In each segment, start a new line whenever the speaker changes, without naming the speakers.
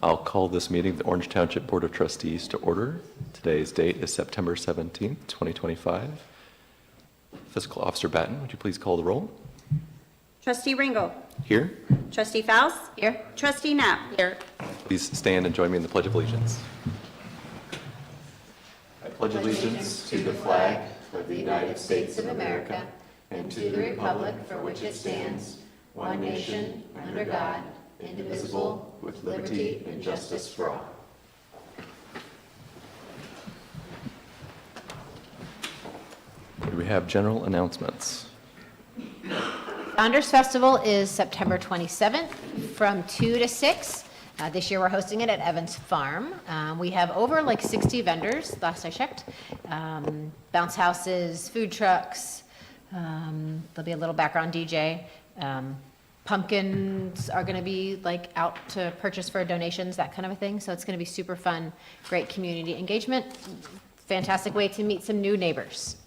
I'll call this meeting of the Orange Township Board of Trustees to order. Today's date is September 17th, 2025. Fiscal Officer Batten, would you please call the roll?
Trustee Ringo.
Here.
Trustee Faust. Here. Trustee Knapp. Here.
Please stand and join me in the Pledge of Allegiance. I pledge allegiance to the flag
of the United States of America and to the republic for which it stands, one nation, under God, indivisible, with liberty and justice for all.
Do we have general announcements?
Founders Festival is September 27th from 2 to 6. This year we're hosting it at Evans Farm. We have over like 60 vendors, last I checked. Bounce houses, food trucks, there'll be a little background DJ. Pumpkins are going to be like out to purchase for donations, that kind of a thing. So it's going to be super fun, great community engagement, fantastic way to meet some new neighbors.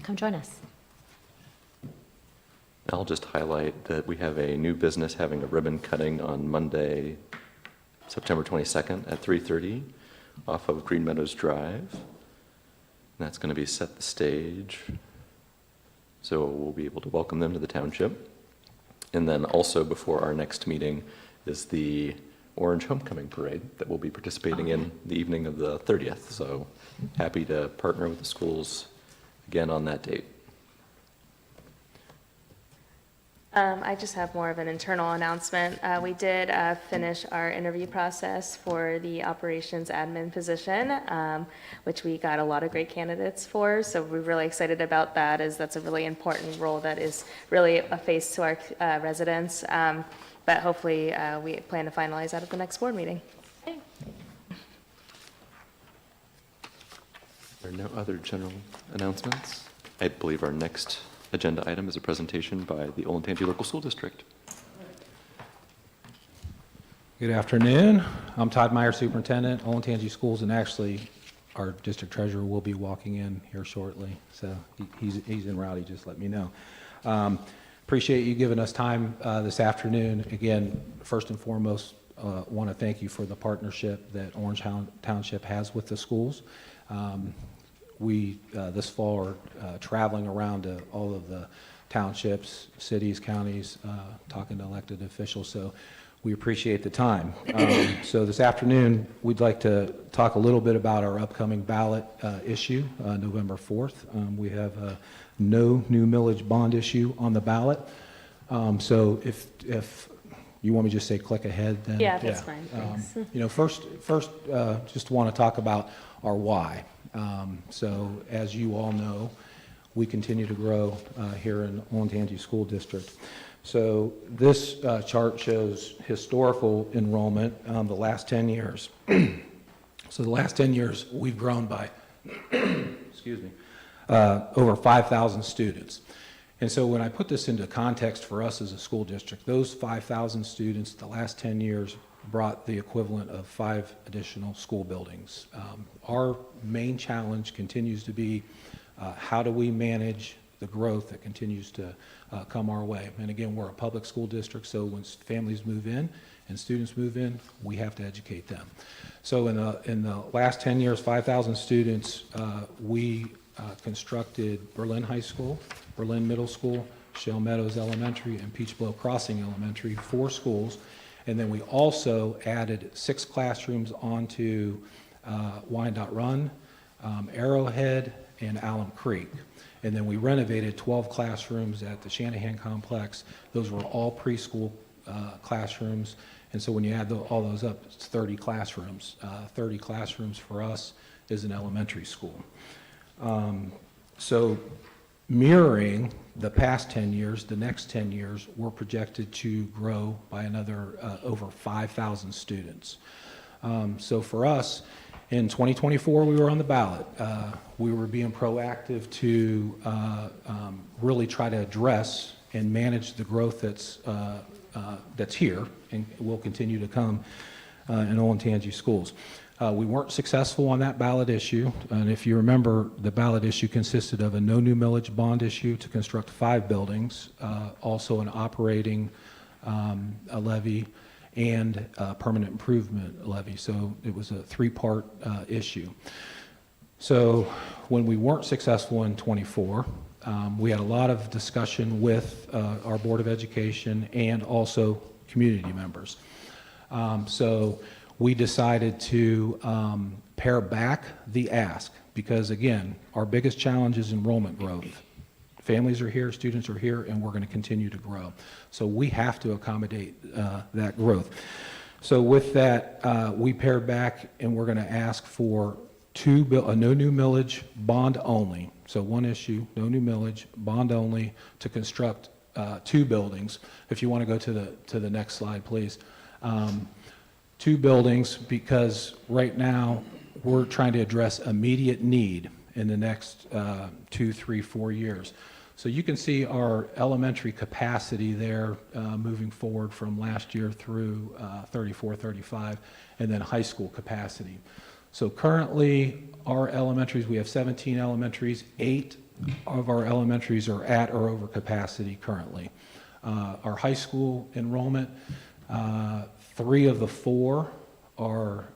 Come join us.
I'll just highlight that we have a new business having a ribbon cutting on Monday, September 22nd at 3:30 off of Green Meadows Drive. And that's going to be Set the Stage. So we'll be able to welcome them to the township. And then also before our next meeting is the Orange Homecoming Parade that we'll be participating in the evening of the 30th. So happy to partner with the schools again on that date.
I just have more of an internal announcement. We did finish our interview process for the operations admin position, which we got a lot of great candidates for. So we're really excited about that, as that's a really important role that is really a face to our residents. But hopefully we plan to finalize that at the next board meeting.
There are no other general announcements. I believe our next agenda item is a presentation by the Olentangy Local School District.
Good afternoon. I'm Todd Meyer, Superintendent, Olentangy Schools, and actually our district treasurer will be walking in here shortly. So he's en route, he just let me know. Appreciate you giving us time this afternoon. Again, first and foremost, want to thank you for the partnership that Orange Township has with the schools. We, this fall, are traveling around to all of the townships, cities, counties, talking to elected officials, so we appreciate the time. So this afternoon, we'd like to talk a little bit about our upcoming ballot issue, November 4th. We have no new millage bond issue on the ballot. So if you want me to just say click ahead, then
Yeah, that's fine, thanks.
You know, first, just want to talk about our why. So as you all know, we continue to grow here in Olentangy School District. So this chart shows historical enrollment the last 10 years. So the last 10 years, we've grown by, excuse me, over 5,000 students. And so when I put this into context for us as a school district, those 5,000 students the last 10 years brought the equivalent of 5 additional school buildings. Our main challenge continues to be how do we manage the growth that continues to come our way. And again, we're a public school district, so when families move in and students move in, we have to educate them. So in the last 10 years, 5,000 students, we constructed Berlin High School, Berlin Middle School, Shell Meadows Elementary, and Peach Blow Crossing Elementary, 4 schools. And then we also added 6 classrooms onto Wyandotte Run, Arrowhead, and Alum Creek. And then we renovated 12 classrooms at the Shanahan Complex. Those were all preschool classrooms. And so when you add all those up, it's 30 classrooms. 30 classrooms for us is an elementary school. So mirroring the past 10 years, the next 10 years, we're projected to grow by another over 5,000 students. So for us, in 2024, we were on the ballot. We were being proactive to really try to address and manage the growth that's here and will continue to come in Olentangy schools. We weren't successful on that ballot issue, and if you remember, the ballot issue consisted of a no new millage bond issue to construct 5 buildings, also an operating a levy, and permanent improvement levy. So it was a three-part issue. So when we weren't successful in '24, we had a lot of discussion with our Board of Education and also community members. So we decided to pare back the ask because, again, our biggest challenge is enrollment growth. Families are here, students are here, and we're going to continue to grow. So we have to accommodate that growth. So with that, we pared back, and we're going to ask for no new millage, bond only. So one issue, no new millage, bond only, to construct 2 buildings. If you want to go to the next slide, please. 2 buildings, because right now we're trying to address immediate need in the next 2, 3, 4 years. So you can see our elementary capacity there moving forward from last year through 34, 35, and then high school capacity. So currently, our elementaries, we have 17 elementaries. 8 of our elementaries are at or over capacity currently. Our high school enrollment, 3 of the 4 are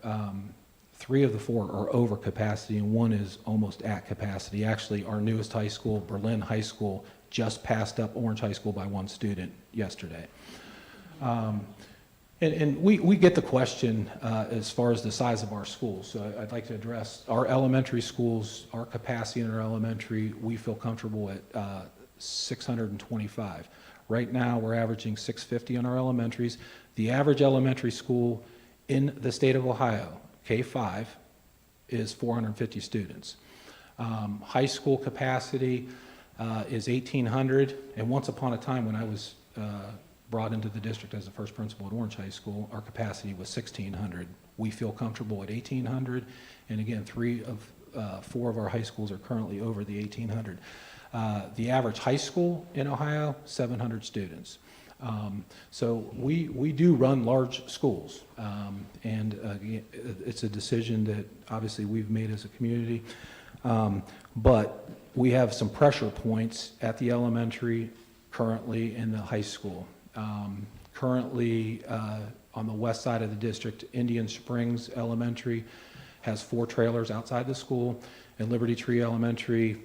over capacity, and 1 is almost at capacity. Actually, our newest high school, Berlin High School, just passed up Orange High School by 1 student yesterday. And we get the question as far as the size of our schools. So I'd like to address our elementary schools, our capacity in our elementary, we feel comfortable at 625. Right now, we're averaging 650 in our elementaries. The average elementary school in the state of Ohio, K-5, is 450 students. High school capacity is 1,800, and once upon a time when I was brought into the district as the first principal at Orange High School, our capacity was 1,600. We feel comfortable at 1,800, and again, 3 of 4 of our high schools are currently over the 1,800. The average high school in Ohio, 700 students. So we do run large schools, and it's a decision that obviously we've made as a community, but we have some pressure points at the elementary currently in the high school. Currently, on the west side of the district, Indian Springs Elementary has 4 trailers outside the school, and Liberty Tree Elementary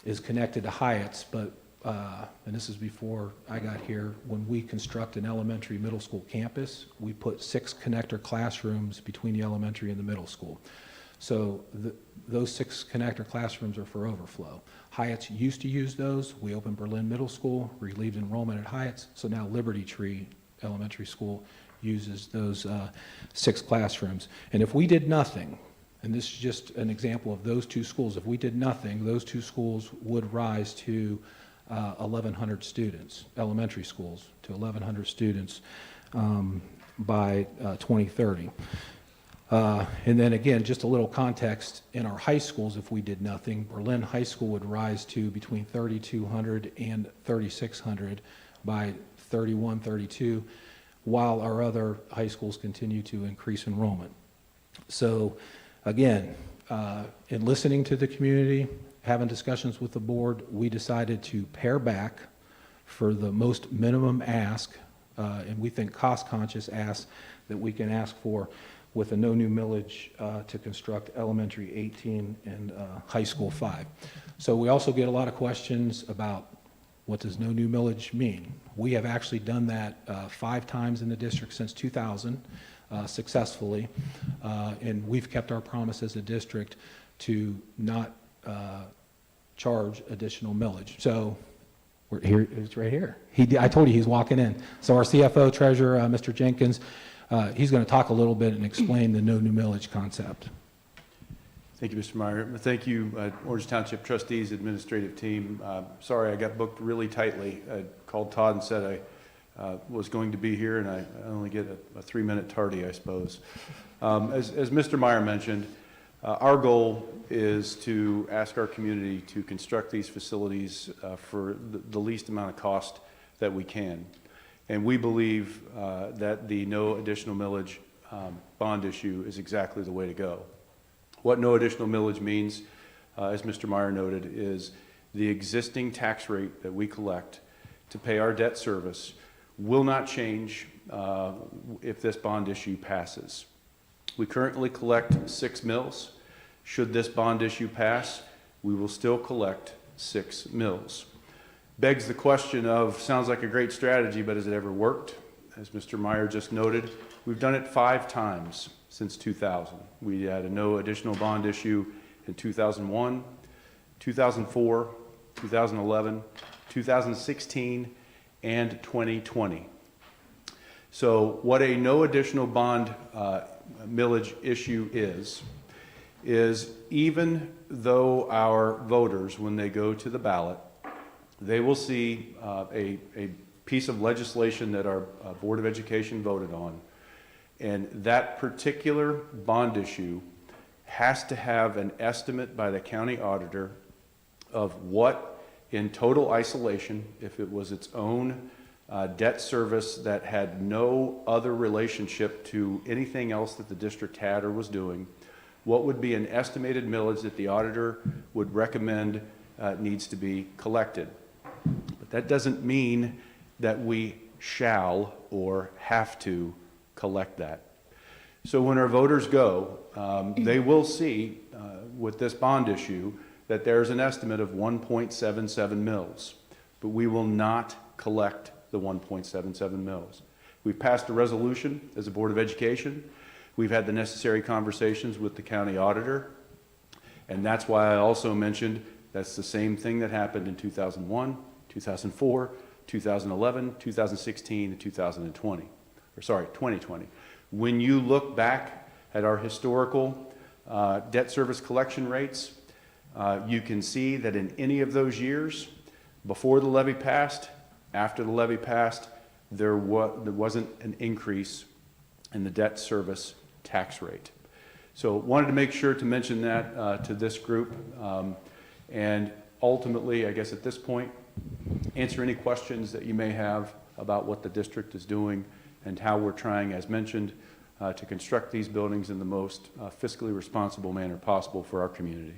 is connected to Hyatt's, but, and this is before I got here, when we construct an elementary middle school campus, we put 6 connector classrooms between the elementary and the middle school. So those 6 connector classrooms are for overflow. Hyatt's used to use those. We opened Berlin Middle School, relieved enrollment at Hyatt's, so now Liberty Tree Elementary School uses those 6 classrooms. And if we did nothing, and this is just an example of those 2 schools, if we did nothing, those 2 schools would rise to 1,100 students, elementary schools to 1,100 students by 2030. And then again, just a little context, in our high schools, if we did nothing, Berlin High School would rise to between 3,200 and 3,600 by 31, 32, while our other high schools continue to increase enrollment. So again, in listening to the community, having discussions with the board, we decided to pare back for the most minimum ask, and we think cost-conscious ask that we can ask for, with a no new millage to construct elementary 18 and high school 5. So we also get a lot of questions about what does no new millage mean. We have actually done that 5 times in the district since 2000 successfully, and we've kept our promise as a district to not charge additional millage. So we're here, it's right here. I told you he's walking in. So our CFO treasurer, Mr. Jenkins, he's going to talk a little bit and explain the no new millage concept.
Thank you, Mr. Meyer. Thank you, Orange Township Trustees Administrative Team. Sorry, I got booked really tightly. I called Todd and said I was going to be here, and I only get a 3-minute tardy, I suppose. As Mr. Meyer mentioned, our goal is to ask our community to construct these facilities for the least amount of cost that we can. And we believe that the no additional millage bond issue is exactly the way to go. What no additional millage means, as Mr. Meyer noted, is the existing tax rate that we collect to pay our debt service will not change if this bond issue passes. We currently collect 6 mills. Should this bond issue pass, we will still collect 6 mills. Begs the question of, sounds like a great strategy, but has it ever worked? As Mr. Meyer just noted, we've done it 5 times since 2000. We had a no additional bond issue in 2001, 2004, 2011, 2016, and 2020. So what a no additional bond millage issue is even though our voters, when they go to the ballot, they will see a piece of legislation that our Board of Education voted on, and that particular bond issue has to have an estimate by the county auditor of what, in total isolation, if it was its own debt service that had no other relationship to anything else that the district had or was doing, what would be an estimated millage that the auditor would recommend needs to be collected. But that doesn't mean that we shall or have to collect that. So when our voters go, they will see with this bond issue that there's an estimate of 1.77 mils, but we will not collect the 1.77 mils. We've passed a resolution as a Board of Education. We've had the necessary conversations with the county auditor, and that's why I also mentioned that's the same thing that happened in 2001, 2004, 2011, 2016, and 2020. 2020. When you look back at our historical debt service collection rates, you can see that in any of those years, before the levy passed, after the levy passed, there wasn't an increase in the debt service tax rate. So wanted to make sure to mention that to this group, and ultimately, I guess at this point, answer any questions that you may have about what the district is doing and how we're trying, as mentioned, to construct these buildings in the most fiscally responsible manner possible for our community.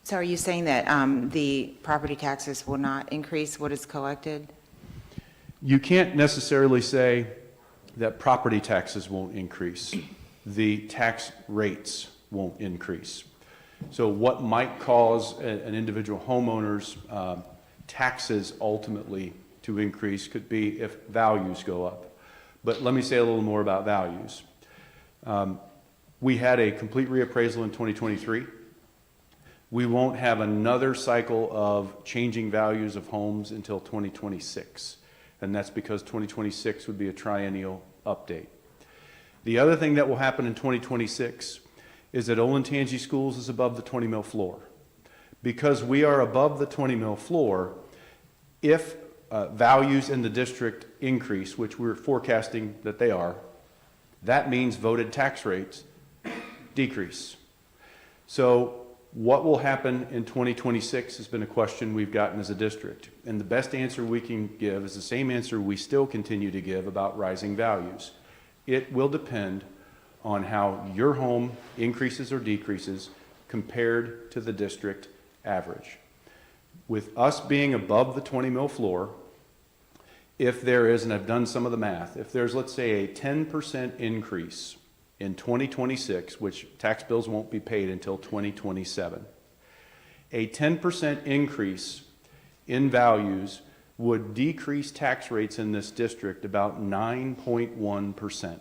So are you saying that the property taxes will not increase what is collected?
You can't necessarily say that property taxes won't increase. The tax rates won't increase. So what might cause an individual homeowner's taxes ultimately to increase could be if values go up. But let me say a little more about values. We had a complete reappraisal in 2023. We won't have another cycle of changing values of homes until 2026. And that's because 2026 would be a triennial update. The other thing that will happen in 2026 is that Olentangy Schools is above the 20 mil floor. Because we are above the 20 mil floor, if values in the district increase, which we're forecasting that they are, that means voted tax rates decrease. So what will happen in 2026 has been a question we've gotten as a district. And the best answer we can give is the same answer we still continue to give about rising values. It will depend on how your home increases or decreases compared to the district average. With us being above the 20 mil floor, if there is, and I've done some of the math, if there's, let's say, a 10% increase in 2026, which tax bills won't be paid until 2027, a 10% increase in values would decrease tax rates in this district about 9.1%.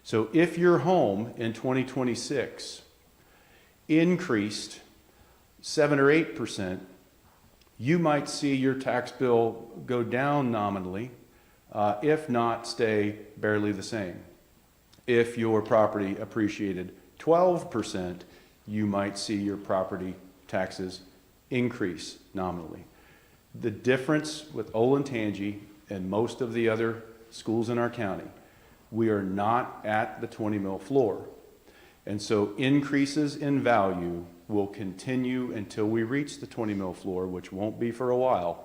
So if your home in 2026 increased 7 or 8%, you might see your tax bill go down nominally, if not stay barely the same. If your property appreciated 12%, you might see your property taxes increase nominally. The difference with Olentangy and most of the other schools in our county, we are not at the 20 mil floor. And so increases in value will continue until we reach the 20 mil floor, which won't be for a while,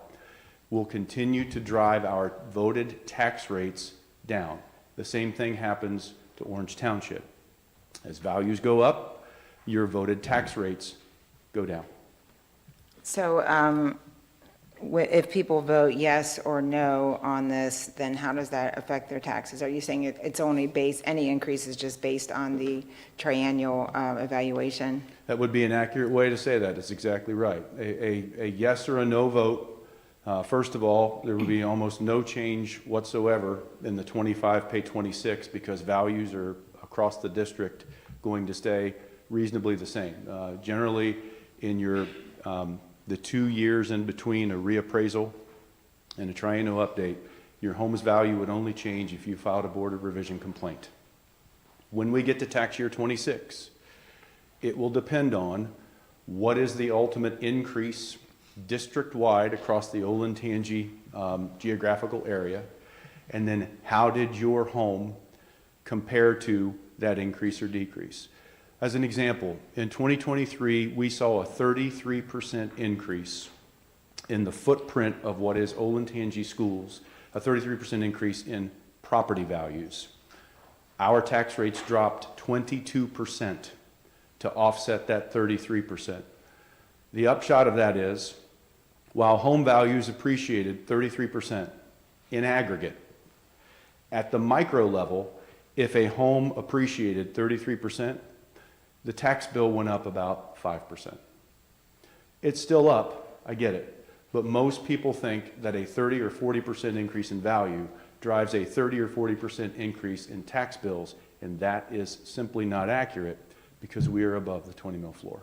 will continue to drive our voted tax rates down. The same thing happens to Orange Township. As values go up, your voted tax rates go down.
So if people vote yes or no on this, then how does that affect their taxes? Are you saying it's only based, any increase is just based on the triennial evaluation?
That would be an accurate way to say that. It's exactly right. A yes or a no vote, first of all, there would be almost no change whatsoever in the 25 pay 26 because values are across the district going to stay reasonably the same. Generally, in your the 2 years in between a reappraisal and a triennial update, your home's value would only change if you filed a Board of Revision complaint. When we get to tax year 26, it will depend on what is the ultimate increase district-wide across the Olentangy geographical area, and then how did your home compare to that increase or decrease. As an example, in 2023, we saw a 33% increase in the footprint of what is Olentangy schools, a 33% increase in property values. Our tax rates dropped 22% to offset that 33%. The upshot of that is, while home values appreciated 33% in aggregate, at the micro level, if a home appreciated 33%, the tax bill went up about 5%. It's still up, I get it, but most people think that a 30 or 40% increase in value drives a 30 or 40% increase in tax bills, and that is simply not accurate because we are above the 20 mil floor.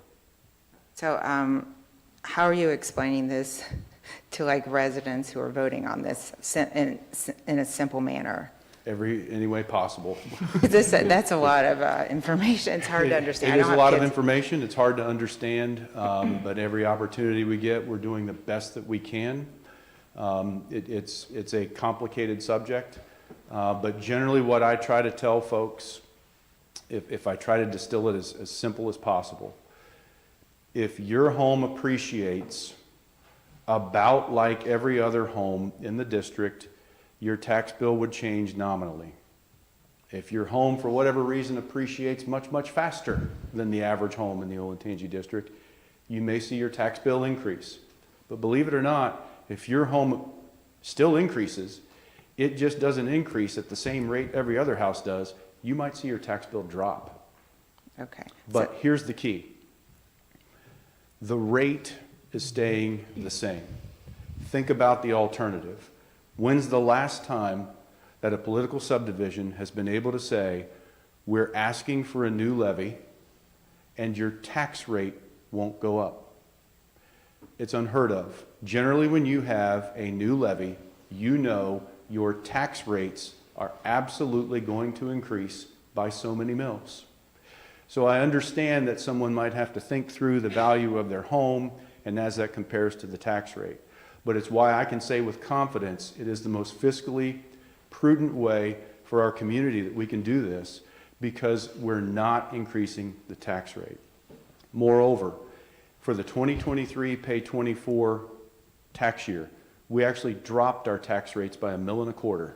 So how are you explaining this to like residents who are voting on this in a simple manner?
Any way possible.
That's a lot of information. It's hard to understand.
It is a lot of information. It's hard to understand, but every opportunity we get, we're doing the best that we can. It's a complicated subject, but generally what I try to tell folks, if I try to distill it as simple as possible, if your home appreciates about like every other home in the district, your tax bill would change nominally. If your home, for whatever reason, appreciates much, much faster than the average home in the Olentangy district, you may see your tax bill increase. But believe it or not, if your home still increases, it just doesn't increase at the same rate every other house does, you might see your tax bill drop.
Okay.
But here's the key. The rate is staying the same. Think about the alternative. When's the last time that a political subdivision has been able to say, we're asking for a new levy and your tax rate won't go up? It's unheard of. Generally, when you have a new levy, you know your tax rates are absolutely going to increase by so many mils. So I understand that someone might have to think through the value of their home and as that compares to the tax rate. But it's why I can say with confidence it is the most fiscally prudent way for our community that we can do this because we're not increasing the tax rate. Moreover, for the 2023 pay 24 tax year, we actually dropped our tax rates by $1.25 million.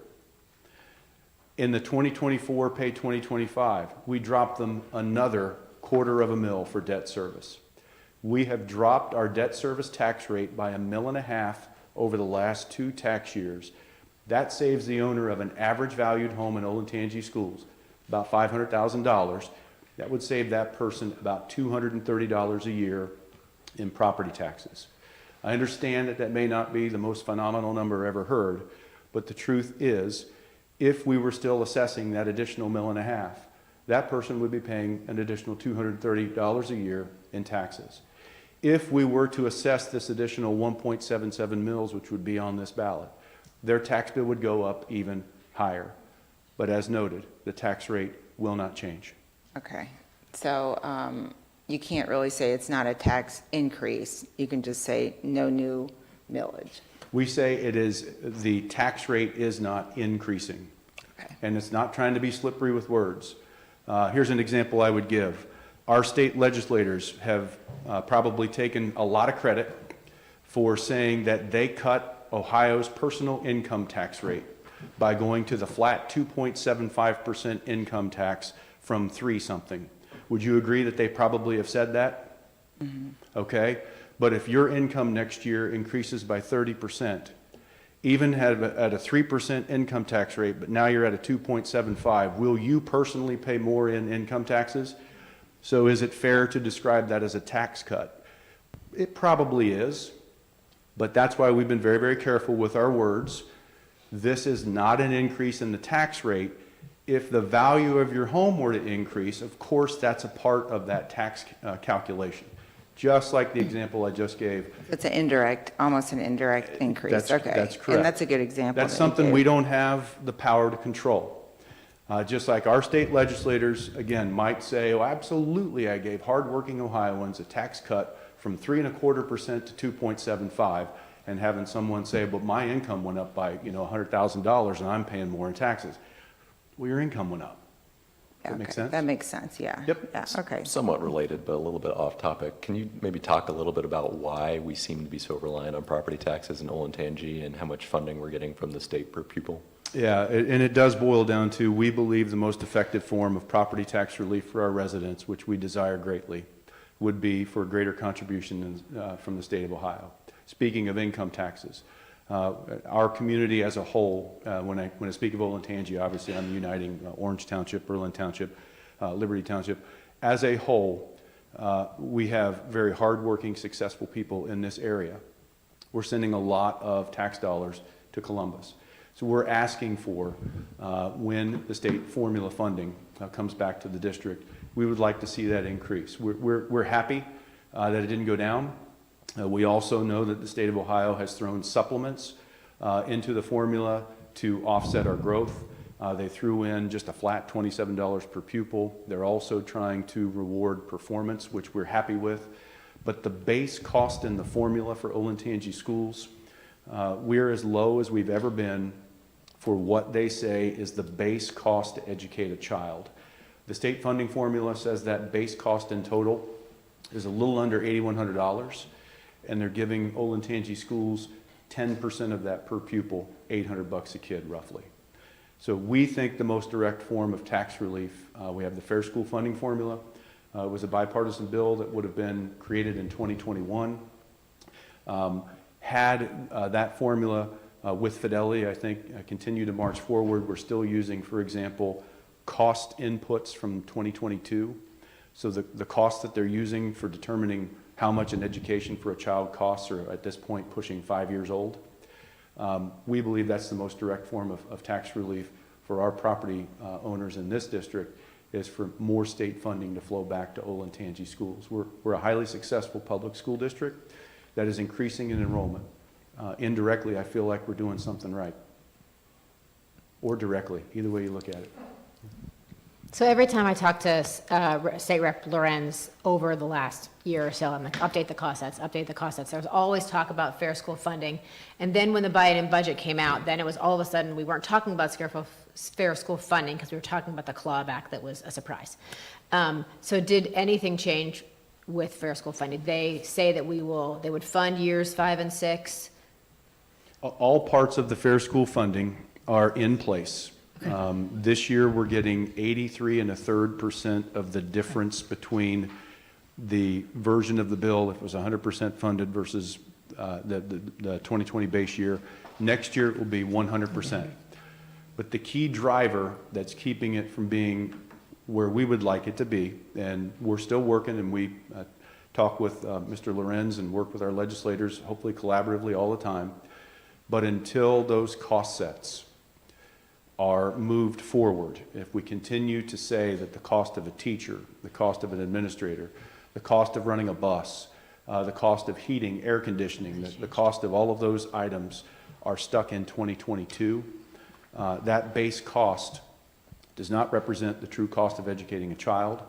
In the 2024 pay 2025, we dropped them another $250,000 for debt service. We have dropped our debt service tax rate by $1.5 million over the last 2 tax years. That saves the owner of an average valued home in Olentangy schools about $500,000. That would save that person about $230 a year in property taxes. I understand that that may not be the most phenomenal number ever heard, but the truth is, if we were still assessing that additional $1.5 million, that person would be paying an additional $230 a year in taxes. If we were to assess this additional 1.77 mils, which would be on this ballot, their tax bill would go up even higher. But as noted, the tax rate will not change.
Okay. So you can't really say it's not a tax increase. You can just say no new millage.
We say it is, the tax rate is not increasing.
Okay.
And it's not trying to be slippery with words. Here's an example I would give. Our state legislators have probably taken a lot of credit for saying that they cut Ohio's personal income tax rate by going to the flat 2.75% income tax from 3 something. Would you agree that they probably have said that? Mm-hmm. Okay. But if your income next year increases by 30%, even at a 3% income tax rate, but now you're at a 2.75, will you personally pay more in income taxes? So is it fair to describe that as a tax cut? It probably is, but that's why we've been very, very careful with our words. This is not an increase in the tax rate. If the value of your home were to increase, of course, that's a part of that tax calculation, just like the example I just gave.
It's an indirect, almost an indirect increase,
That's
okay.
correct.
And that's a good example.
That's
that you
something
gave.
we don't have the power to control. Just like our state legislators, again, might say, oh, absolutely, I gave hardworking Ohioans a tax cut from 3.25% to 2.75, and having someone say, but my income went up by, $100,000 and I'm paying more in taxes. Well, your income went up. Does that make
Okay,
sense?
That makes sense, yeah.
Yep.
Yeah, okay.
Somewhat related, but a little bit off topic. Can you maybe talk a little bit about why we seem to be so reliant on property taxes in Olentangy and how much funding we're getting from the state per pupil?
Yeah, and it does boil down to, we believe the most effective form of property tax relief for our residents, which we desire greatly, would be for greater contribution from the state of Ohio. Speaking of income taxes, our community as a whole, when I speak of Olentangy, obviously I'm uniting Orange Township, Berlin Township, Liberty Township. As a whole, we have very hardworking, successful people in this area. We're sending a lot of tax dollars to Columbus. So we're asking for, when the state formula funding comes back to the district, we would like to see that increase. We're happy that it didn't go down. We also know that the state of Ohio has thrown supplements into the formula to offset our growth. They threw in just a flat $27 per pupil. They're also trying to reward performance, which we're happy with. But the base cost in the formula for Olentangy schools, we're as low as we've ever been for what they say is the base cost to educate a child. The state funding formula says that base cost in total is a little under $8,100, and they're giving Olentangy schools 10% of that per pupil, $800 a kid roughly. So we think the most direct form of tax relief, we have the Fair School Funding Formula. It was a bipartisan bill that would have been created in 2021. Had that formula with fidelity, I think, continue to march forward. We're still using, for example, cost inputs from 2022. So the costs that they're using for determining how much an education for a child costs are at this point pushing 5 years old. We believe that's the most direct form of tax relief for our property owners in this district, is for more state funding to flow back to Olentangy schools. We're a highly successful public school district that is increasing in enrollment. Indirectly, I feel like we're doing something right. Or directly, either way you look at it.
So every time I talk to State Rep Lorenz over the last year or so, I'm like, update the cost sets, update the cost sets. There was always talk about fair school funding. And then when the Biden budget came out, then it was all of a sudden, we weren't talking about fair school funding because we were talking about the clawback that was a surprise. So did anything change with fair school funding? They say that they would fund years 5 and 6.
All parts of the fair school funding are in place. This year, we're getting 83 1/3% of the difference between the version of the bill, if it was 100% funded versus the 2020 base year. Next year, it will be 100%. But the key driver that's keeping it from being where we would like it to be, and we're still working, and we talk with Mr. Lorenz and work with our legislators, hopefully collaboratively all the time, but until those cost sets are moved forward, if we continue to say that the cost of a teacher, the cost of an administrator, the cost of running a bus, the cost of heating, air conditioning, the cost of all of those items are stuck in 2022, that base cost does not represent the true cost of educating a child.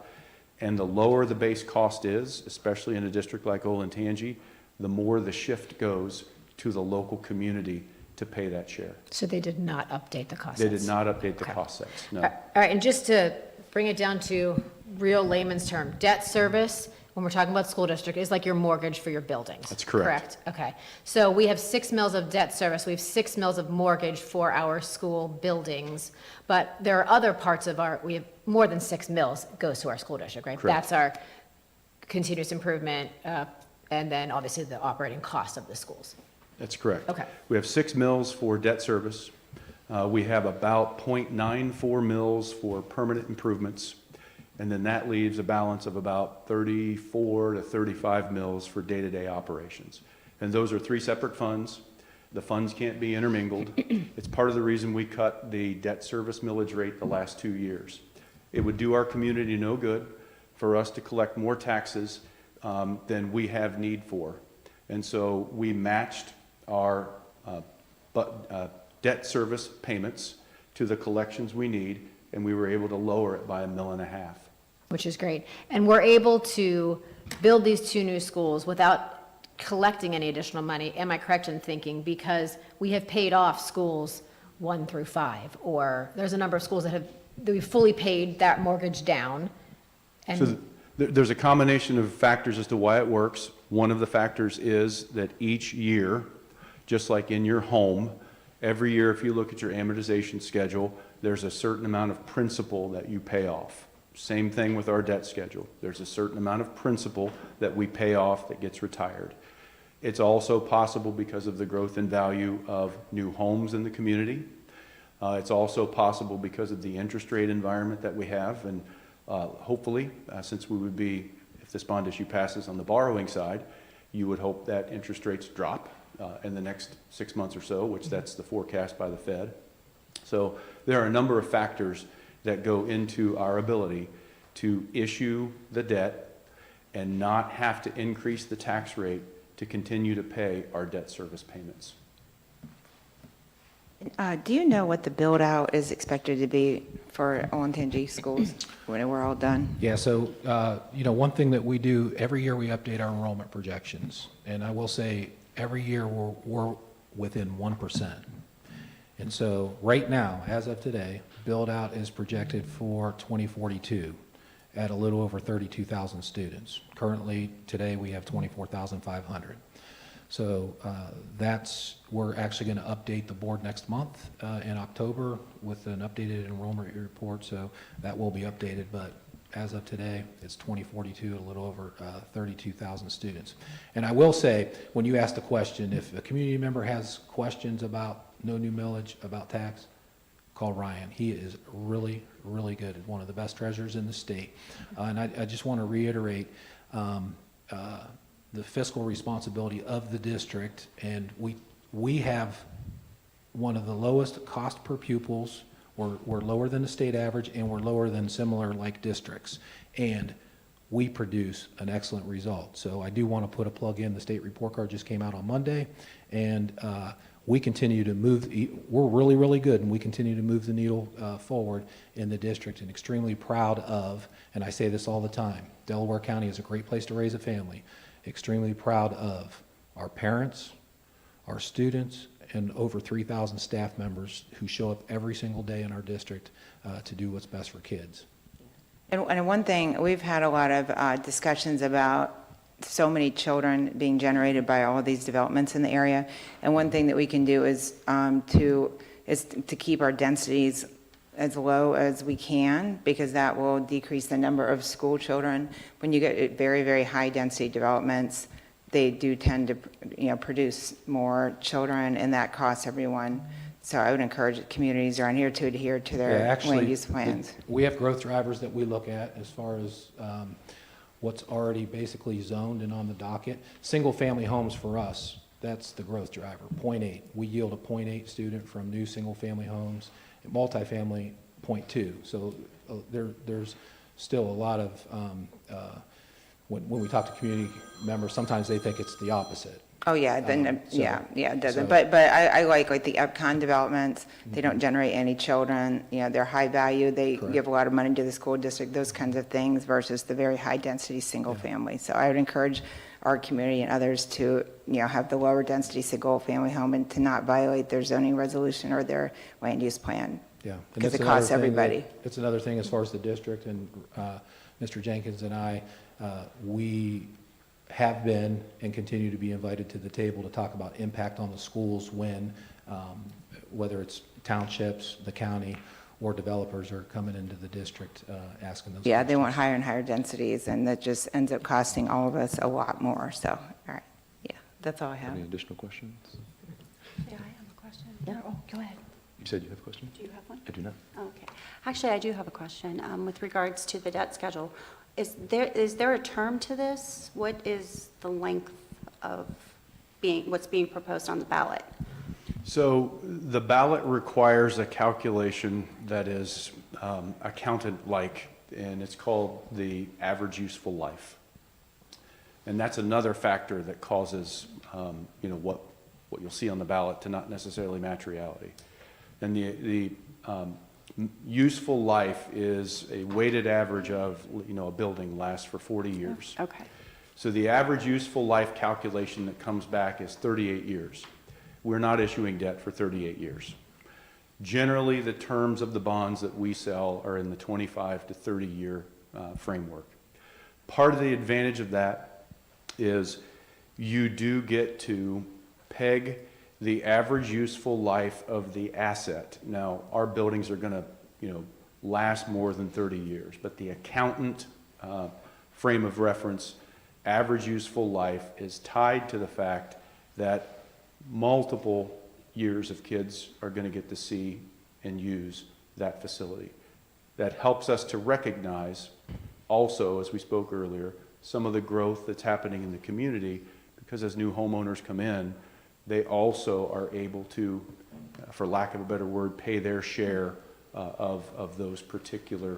And the lower the base cost is, especially in a district like Olentangy, the more the shift goes to the local community to pay that share.
So they did not update the cost
They
sets?
did not update the
Okay.
cost sets, no.
All right, and just to bring it down to real layman's term, debt service, when we're talking about school district, is like your mortgage for your buildings.
That's correct.
Okay. So we have 6 mils of debt service, we have 6 mils of mortgage for our school buildings, but there are other parts of we have more than 6 mils goes to our school district, right?
Correct.
That's our continuous improvement, and then obviously the operating cost of the schools.
That's correct.
Okay.
We have 6 mills for debt service. We have about 0.94 mills for permanent improvements, and then that leaves a balance of about 34 to 35 mills for day-to-day operations. And those are 3 separate funds. The funds can't be intermingled. It's part of the reason we cut the debt service millage rate the last 2 years. It would do our community no good for us to collect more taxes than we have need for. And so we matched our debt service payments to the collections we need, and we were able to lower it by $1.5 million.
Which is great. And we're able to build these 2 new schools without collecting any additional money, am I correct in thinking? Because we have paid off schools 1 through 5, or there's a number of schools that we fully paid that mortgage down. And
So there's a combination of factors as to why it works. One of the factors is that each year, just like in your home, every year if you look at your amortization schedule, there's a certain amount of principal that you pay off. Same thing with our debt schedule. There's a certain amount of principal that we pay off that gets retired. It's also possible because of the growth in value of new homes in the community. It's also possible because of the interest rate environment that we have, and hopefully, since we would be, if this bond issue passes on the borrowing side, you would hope that interest rates drop in the next 6 months or so, which that's the forecast by the Fed. So there are a number of factors that go into our ability to issue the debt and not have to increase the tax rate to continue to pay our debt service payments.
Do you know what the build-out is expected to be for Olentangy schools when we're all done?
Yeah, so, one thing that we do, every year we update our enrollment projections. And I will say, every year we're within 1%. And so, right now, as of today, build-out is projected for 2042 at a little over 32,000 students. Currently, today, we have 24,500. So we're actually going to update the board next month in October with an updated enrollment report, so that will be updated. But as of today, it's 2042, a little over 32,000 students. And I will say, when you ask the question, if a community member has questions about no new millage, about tax, call Ryan. He is really, really good, one of the best treasurers in the state. And I just want to reiterate the fiscal responsibility of the district, and we have one of the lowest cost per pupils. We're lower than the state average, and we're lower than similar like districts, and we produce an excellent result. So I do want to put a plug in. The state report card just came out on Monday, and we continue to move. We're really, really good, and we continue to move the needle forward in the district, and extremely proud of, and I say this all the time, Delaware County is a great place to raise a family. Extremely proud of our parents, our students, and over 3,000 staff members who show up every single day in our district to do what's best for kids.
And one thing, we've had a lot of discussions about so many children being generated by all these developments in the area. And one thing that we can do is to keep our densities as low as we can, because that will decrease the number of school children. When you get very, very high density developments, they do tend to, produce more children, and that costs everyone. So I would encourage communities around here to adhere to their land use plans.
We have growth drivers that we look at as far as what's already basically zoned and on the docket. Single-family homes for us, that's the growth driver, 0.8. We yield a 0.8 student from new single-family homes. Multifamily, 0.2. So there's still a lot of, when we talk to community members, sometimes they think it's the opposite.
Oh, yeah, then, it doesn't.
so-
But I like the Epcon developments. They don't generate any children. They're high value. They
Correct.
give a lot of money to the school district, those kinds of things, versus the very high density single family. So I would encourage our community and others to, have the lower density single family home and to not violate their zoning resolution or their land use plan.
Yeah. And
Because
that's
it costs
another thing that-
everybody.
It's another thing as far as the district, and Mr. Jenkins and I, we have been and continue to be invited to the table to talk about impact on the schools when, whether it's townships, the county, or developers are coming into the district asking those
Yeah, they want
questions.
higher and higher densities, and that just ends up costing all of us a lot more, so, all right, yeah, that's all I have.
Any additional questions?
Yeah, I have a question. Oh, go ahead.
You said you have a question?
Do you have one?
I do not.
Okay. Actually, I do have a question with regards to the debt schedule. Is there a term to this? What is the length of what's being proposed on the ballot?
So the ballot requires a calculation that is accountant-like, and it's called the average useful life. And that's another factor that causes, what you'll see on the ballot to not necessarily match reality. And the useful life is a weighted average of, a building lasts for 40 years.
Okay.
So the average useful life calculation that comes back is 38 years. We're not issuing debt for 38 years. Generally, the terms of the bonds that we sell are in the 25 to 30 year framework. Part of the advantage of that is you do get to peg the average useful life of the asset. Now, our buildings are going to, last more than 30 years, but the accountant frame of reference, average useful life, is tied to the fact that multiple years of kids are going to get to see and use that facility. That helps us to recognize also, as we spoke earlier, some of the growth that's happening in the community, because as new homeowners come in, they also are able to, for lack of a better word, pay their share of those particular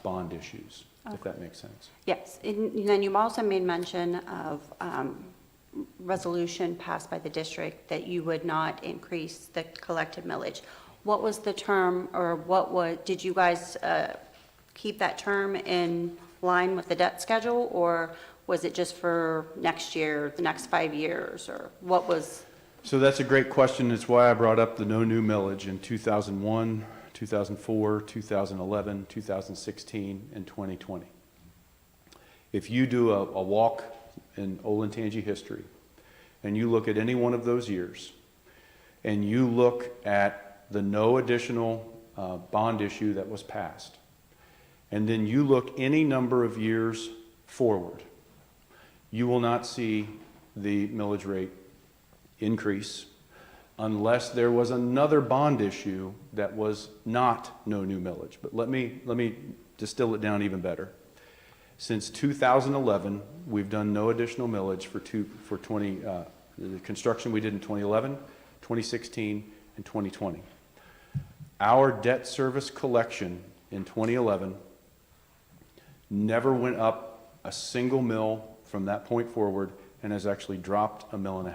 bond issues, if that makes sense.
Yes, and then you also made mention of resolution passed by the district that you would not increase the collected millage. What was the term, or did you guys keep that term in line with the debt schedule, or was it just for next year, the next 5 years, or what was?
So that's a great question. It's why I brought up the no new millage in 2001, 2004, 2011, 2016, and 2020. If you do a walk in Olentangy history, and you look at any one of those years, and you look at the no additional bond issue that was passed, and then you look any number of years forward, you will not see the millage rate increase unless there was another bond issue that was not no new millage. But let me distill it down even better. Since 2011, we've done no additional millage for the construction we did in 2011, 2016, and 2020. Our debt service collection in 2011 never went up a single mill from that point forward, and has actually dropped 1.5 mills.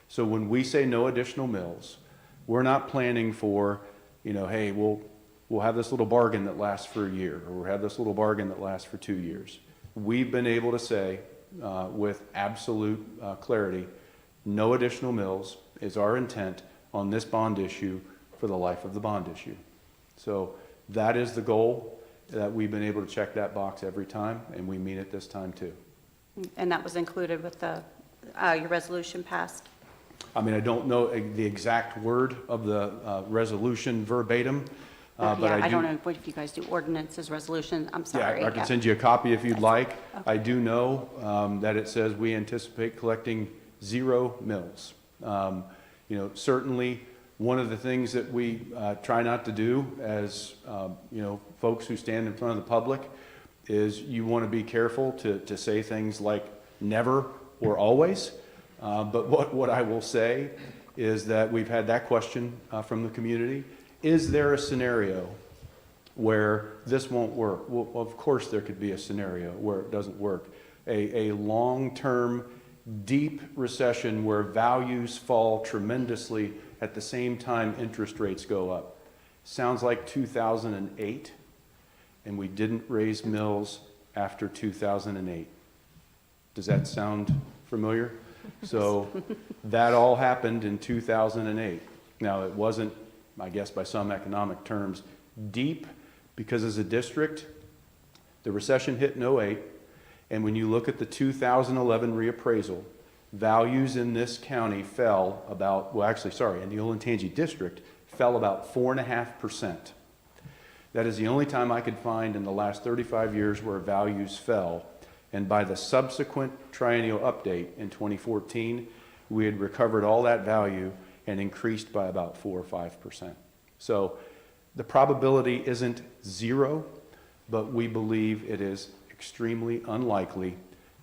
So when we say no additional mills, we're not planning for, hey, we'll have this little bargain that lasts for a year, or we'll have this little bargain that lasts for 2 years. We've been able to say with absolute clarity, no additional mills is our intent on this bond issue for the life of the bond issue. So that is the goal, that we've been able to check that box every time, and we mean it this time too.
And that was included with your resolution passed?
I mean, I don't know the exact word of the resolution verbatim, but
Yeah,
I
I don't
do.
know what you guys do, ordinances, resolution, I'm
Yeah,
sorry.
I can send you a copy if you'd like.
Okay.
I do know that it says we anticipate collecting 0 mills. Certainly, one of the things that we try not to do as, folks who stand in front of the public is you want to be careful to say things like never or always. But what I will say is that we've had that question from the community. Is there a scenario where this won't work? Well, of course there could be a scenario where it doesn't work. A long-term, deep recession where values fall tremendously at the same time interest rates go up. Sounds like 2008, and we didn't raise mills after 2008. Does that sound familiar? So that all happened in 2008. Now, it wasn't, I guess by some economic terms, deep, because as a district, the recession hit in 08, and when you look at the 2011 reappraisal, values in this county fell about, in the Olentangy district, fell about 4.5%. That is the only time I could find in the last 35 years where values fell. And by the subsequent triennial update in 2014, we had recovered all that value and increased by about 4 or 5%. So the probability isn't zero, but we believe it is extremely unlikely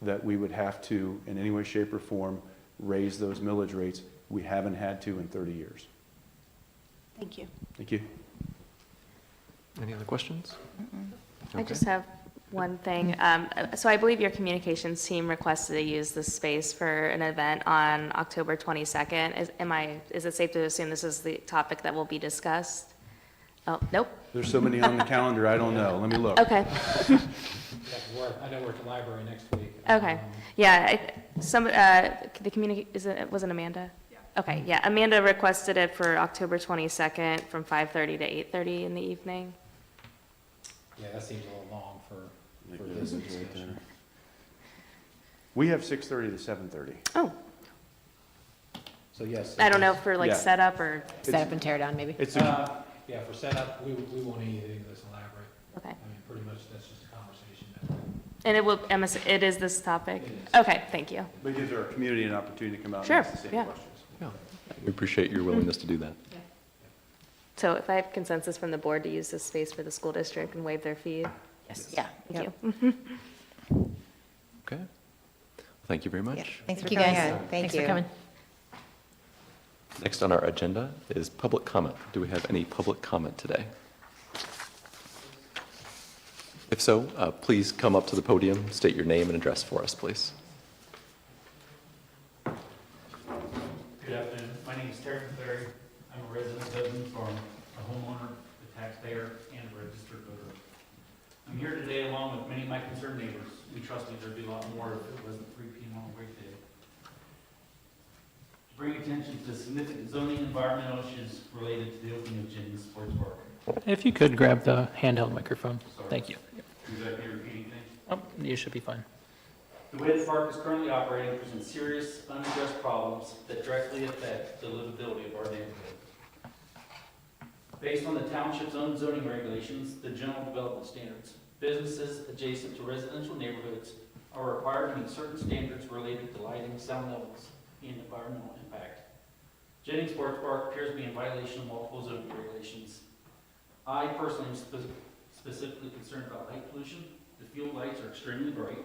that we would have to, in any way, shape, or form, raise those millage rates. We haven't had to in 30 years.
Thank you.
Thank you.
Any other questions?
I
Okay.
just have one thing. So I believe your communications team requested to use this space for an event on October 22nd. Is it safe to assume this is the topic that will be discussed? Oh, nope.
There's so many on the calendar, I don't know. Let me look.
Okay.
I know we're at the library next week.
Okay. Yeah, was it Amanda? Yeah. Okay, yeah, Amanda requested it for October 22nd from 5:30 to 8:30 in the evening.
Yeah, that seems a little long for this discussion.
We have 6:30 to 7:30.
Oh,
So yes.
I don't know for like
Yeah.
setup or,
Set up and tear down, maybe.
It's,
Yeah, for setup, we won't need anything that's elaborate.
okay.
I mean, pretty much that's just a conversation.
And it is this topic?
It is.
Okay, thank you.
but it gives our community an opportunity to come out and
Sure,
ask the same
yeah.
questions.
Yeah. We appreciate your willingness to do that.
So if I have consensus from the board to use this space for the school district and waive their fee?
Yes.
Yeah.
Thank
Yep.
you.
Okay. Thank you very
Yeah,
much.
thanks for
Thank you,
coming
guys.
in. Thank
Thanks
you.
for coming.
Next on our agenda is public comment. Do we have any public comment today? If so, please come up to the podium, state your name and address for us, please.
Good afternoon. My name is Terry Clary. I'm a resident of Dublin Farm, a homeowner, a taxpayer, and a registered voter. I'm here today along with many of my concerned neighbors. We trusted there'd be a lot more if it wasn't 3 p.m. on a weekday. To bring attention to significant zoning and environmental issues related to the opening of Jennings Sports Park.
If you could grab the handheld microphone. Thank you.
Would that be repeating things?
Oh, you should be fine.
The way the park is currently operating presents serious, unaddressed problems that directly affect the livability of our neighborhood. Based on the township's own zoning regulations, the general development standards, businesses adjacent to residential neighborhoods are required to meet certain standards related to lighting, sound levels, and environmental impact. Jennings Sports Park appears to be in violation of multiple zoning regulations. I personally am specifically concerned about light pollution. The field lights are extremely bright.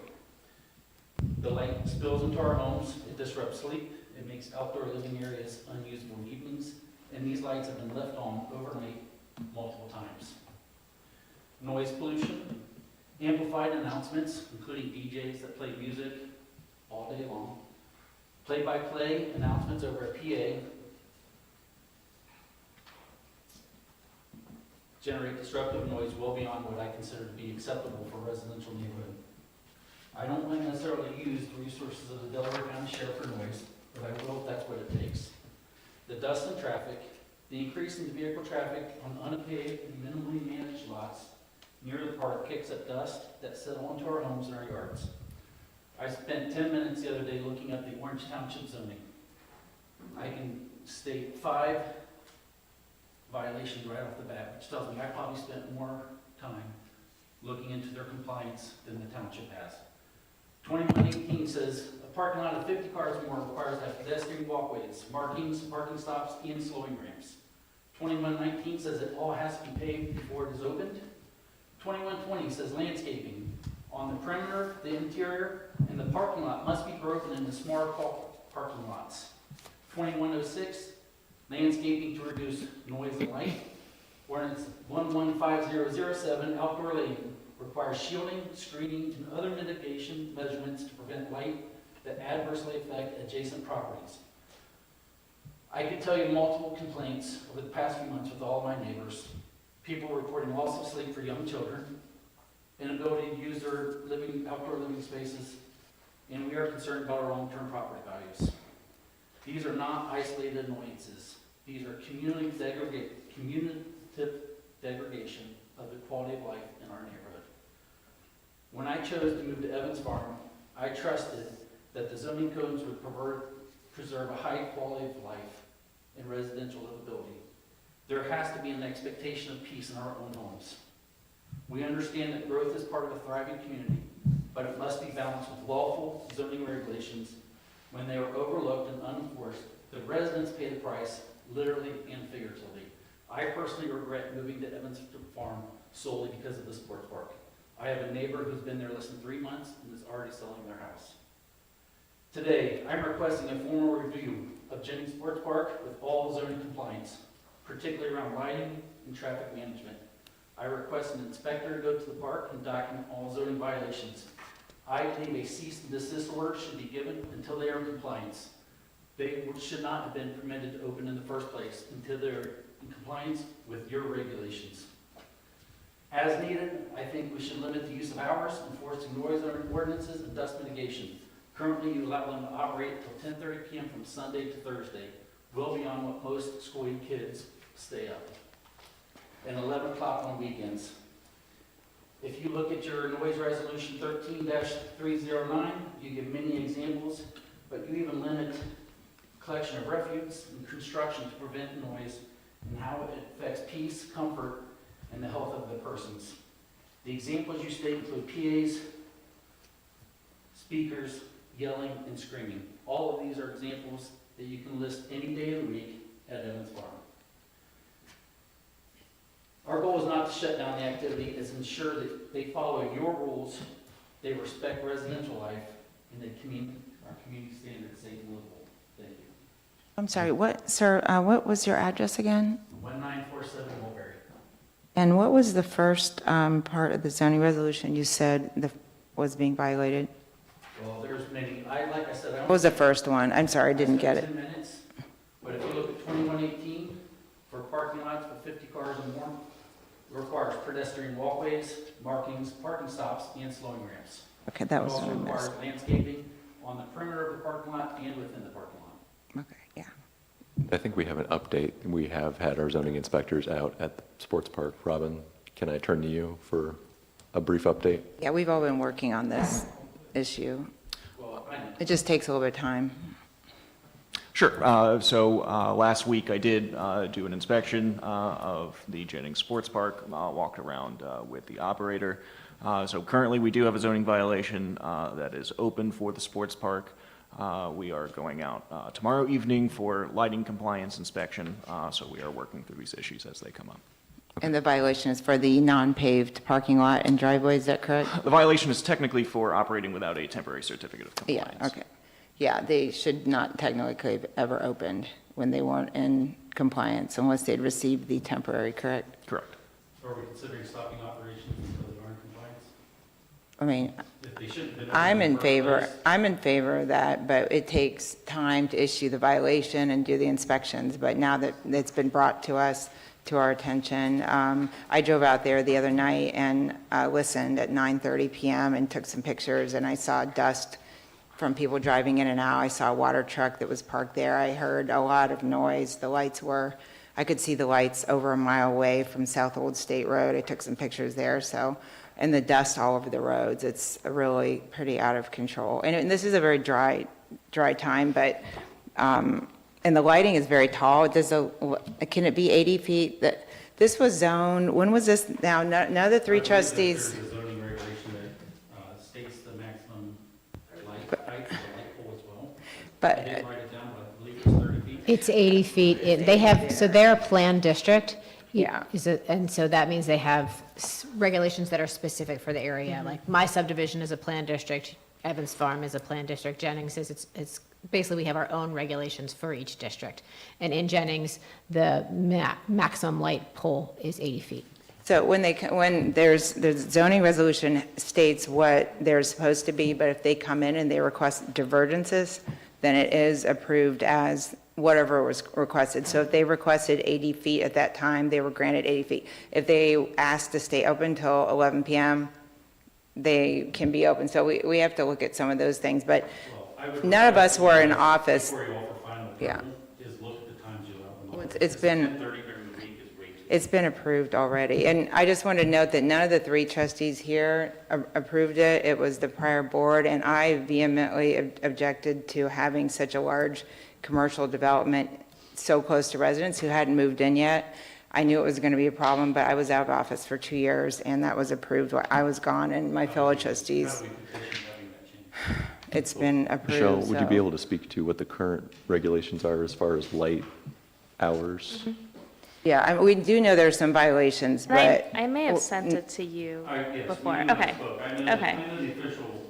The light spills into our homes, it disrupts sleep, it makes outdoor living areas unusable in evenings, and these lights have been left on overnight multiple times. Noise pollution, amplified announcements, including DJs that play music all day long, play-by-play announcements over a PA, generate disruptive noise well beyond what I consider to be acceptable for a residential neighborhood. I don't want to necessarily use the resources of the Delaware County Sheriff for noise, but I will if that's what it takes. The dust and traffic, the increase in vehicle traffic on unpaved and minimally managed lots near the park kicks up dust that settle into our homes and our yards. I spent 10 minutes the other day looking at the Orange Township zoning. I can state 5 violations right off the bat, which tells me I probably spent more time looking into their compliance than the township has. 2118 says a parking lot of 50 cars or more requires to have pedestrian walkways, markings, parking stops, and slowing ramps. 2119 says it all has to be paved before it is opened. 2120 says landscaping on the perimeter, the interior, and the parking lot must be broken into smaller parking lots. 2106, landscaping to reduce noise and light. Ordinance 115007, outdoor lighting, requires shielding, screening, and other mitigation measurements to prevent light that adversely affect adjacent properties. I could tell you multiple complaints over the past few months with all of my neighbors. People reporting loss of sleep for young children, inability to use their outdoor living spaces, and we are concerned about our long-term property values. These are not isolated annoyances. These are cumulative degradation of the quality of life in our neighborhood. When I chose to move to Evans Farm, I trusted that the zoning codes would preserve a high quality of life and residential livability. There has to be an expectation of peace in our own homes. We understand that growth is part of a thriving community, but it must be balanced with lawful zoning regulations. When they are overlooked and unenforced, the residents pay the price, literally and figuratively. I personally regret moving to Evans Farm solely because of the sports park. I have a neighbor who's been there less than 3 months and is already selling their house. Today, I'm requesting a formal review of Jennings Sports Park with all zoning compliance, particularly around lighting and traffic management. I request an inspector to go to the park and document all zoning violations. I believe a cease and desist order should be given until they are in compliance. They should not have been permitted to open in the first place until they're in compliance with your regulations. As needed, I think we should limit the use of hours, enforcing noise ordinances and dust mitigation. Currently, you allow them to operate until 10:30 p.m. from Sunday to Thursday, well beyond what most school-age kids stay up, and 11 o'clock on weekends. If you look at your noise resolution 13-309, you give many examples, but you even limit collection of refuse and construction to prevent noise and how it affects peace, comfort, and the health of the persons. The examples you state include PAs, speakers, yelling, and screaming. All of these are examples that you can list any day of the week at Evans Farm. Our goal is not to shut down the activity, it's ensure that they follow your rules, they respect residential life, and they our community standards safe and livable. Thank you.
I'm sorry, what was your address again?
1947 Mulberry.
And what was the first part of the zoning resolution you said was being violated?
Well, there's many, like I said,
What was the first one? I'm sorry, I didn't get it.
10 minutes, but if you look at 2118, for parking lots with 50 cars or more, it requires pedestrian walkways, markings, parking stops, and slowing ramps.
Okay, that was
It also
what I
requires
missed.
landscaping on the perimeter of the parking lot and within the parking lot.
Okay, yeah.
I think we have an update. We have had our zoning inspectors out at the sports park. Robin, can I turn to you for a brief update?
Yeah, we've all been working on this issue.
Well, I know.
It just takes a little bit of time.
Sure. Last week I did do an inspection of the Jennings Sports Park, walked around with the operator. So currently we do have a zoning violation that is open for the sports park. We are going out tomorrow evening for lighting compliance inspection, so we are working through these issues as they come up.
And the violation is for the non-paved parking lot and driveway, is that correct?
The violation is technically for operating without a temporary certificate of
Yeah,
compliance.
okay. Yeah, they should not technically have ever opened when they weren't in compliance unless they'd received the temporary, correct?
Correct.
So are we considering stopping operations until they are in compliance?
I mean,
If they shouldn't have been open
I'm
in
in
the first
favor,
place?
I'm in favor of that, but it takes time to issue the violation and do the inspections. But now that it's been brought to us, to our attention, I drove out there the other night and listened at 9:30 p.m. and took some pictures, and I saw dust from people driving in and out. I saw a water truck that was parked there. I heard a lot of noise. I could see the lights over a mile away from South Old State Road. I took some pictures there, and the dust all over the roads. It's really pretty out of control. And this is a very dry time, but, and the lighting is very tall. Can it be 80 feet? This was zoned, when was this? Now, none of the three trustees.
There's a zoning regulation that states the maximum light height for the light pole as well.
But
I didn't write it down, but I believe it's 30 feet.
It's 80 feet. They have, so they're a planned district.
Yeah.
And so that means they have regulations that are specific for the area. Like my subdivision is a planned district, Evans Farm is a planned district, Jennings is, it's basically we have our own regulations for each district. And in Jennings, the maximum light pole is 80 feet.
So when there's the zoning resolution states what they're supposed to be, but if they come in and they request divergences, then it is approved as whatever was requested. So if they requested 80 feet at that time, they were granted 80 feet. If they asked to stay open till 11 p.m., they can be open. So we have to look at some of those things, but
Well, I would
none of us were in
request
office.
Before you offer final
Yeah.
approval, is look at the times you allow them.
It's been-
10:30 during the week is way too.
It's been approved already. And I just want to note that none of the three trustees here approved it. It was the prior board, and I vehemently objected to having such a large commercial development so close to residents who hadn't moved in yet. I knew it was going to be a problem, but I was out of office for 2 years, and that was approved while I was gone, and my fellow trustees,
How do we petition having that change?
it's been approved.
Michelle, would you be
so-
able to speak to what the current regulations are as far as light hours?
Yeah, we do know there's some violations, but.
I may have sent it to you
Yes,
before.
we know
Okay.
we spoke. I
Okay.
know the official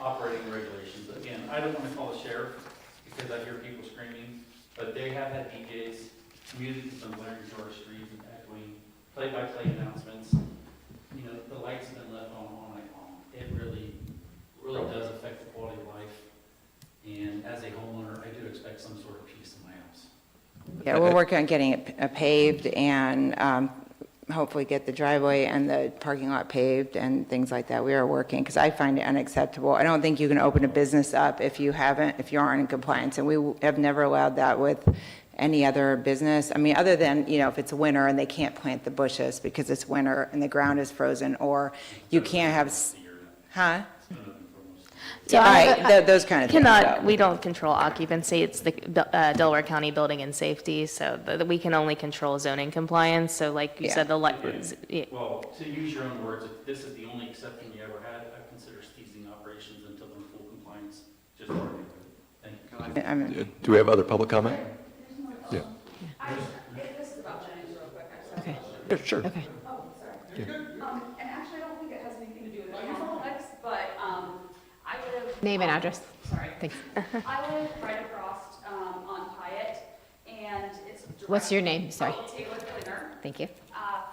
operating regulations. Again, I don't want to call the sheriff because I hear people screaming, but they have had DJs, music has been blaring through our streets and echoing, play-by-play announcements. You know, the lights have been left on all night long. It really does affect the quality of life. And as a homeowner, I do expect some sort of peace in my house.
Yeah, we're working on getting it paved and hopefully get the driveway and the parking lot paved and things like that. We are working, because I find it unacceptable. I don't think you can open a business up if you aren't in compliance, and we have never allowed that with any other business. I mean, other than, if it's winter and they can't plant the bushes because it's winter and the ground is frozen, or you can't have, huh?
So I have a-
Right, those kind of things. so.
We don't control occupancy, it's the Delaware County Building and Safety, so we can only control zoning compliance, so like you
Yeah.
said, the light, yeah.
Well, to use your own words, if this is the only exception you ever had, I consider ceasing operations until they're in full compliance. Just for you. Thank you.
I mean,
Do we have other public comment? Yeah.
This is about Jennings real quick.
Okay,
Yeah, sure.
okay.
Oh, sorry. And actually, I don't think it has anything to do with the complex, but I live.
Name and address.
Sorry.
Thanks.
I live right across on Hyatt, and it's.
What's your name? Sorry.
Oh, Taylor Klinger,
Thank you.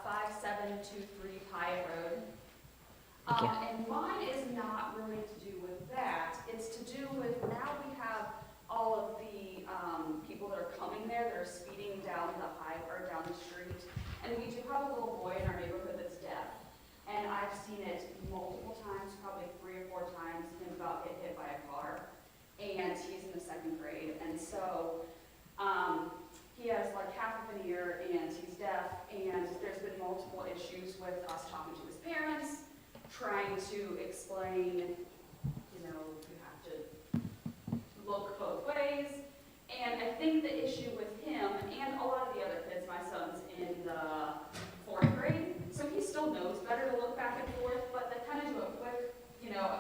5723 Hyatt Road.
Thank you.
And mine is not really to do with that. It's to do with, now we have all of the people that are coming there that are speeding down the or down the street. And we do have a little boy in our neighborhood that's deaf. And I've seen it multiple times, probably 3 or 4 times, him about get hit by a car. And he's in the 2nd grade. And so he has like half of an ear and he's deaf. And there's been multiple issues with us talking to his parents, trying to explain, you have to look both ways. And I think the issue with him and a lot of the other kids, my son's in the 4th grade, so he still knows better to look back and forth, but they kind of do a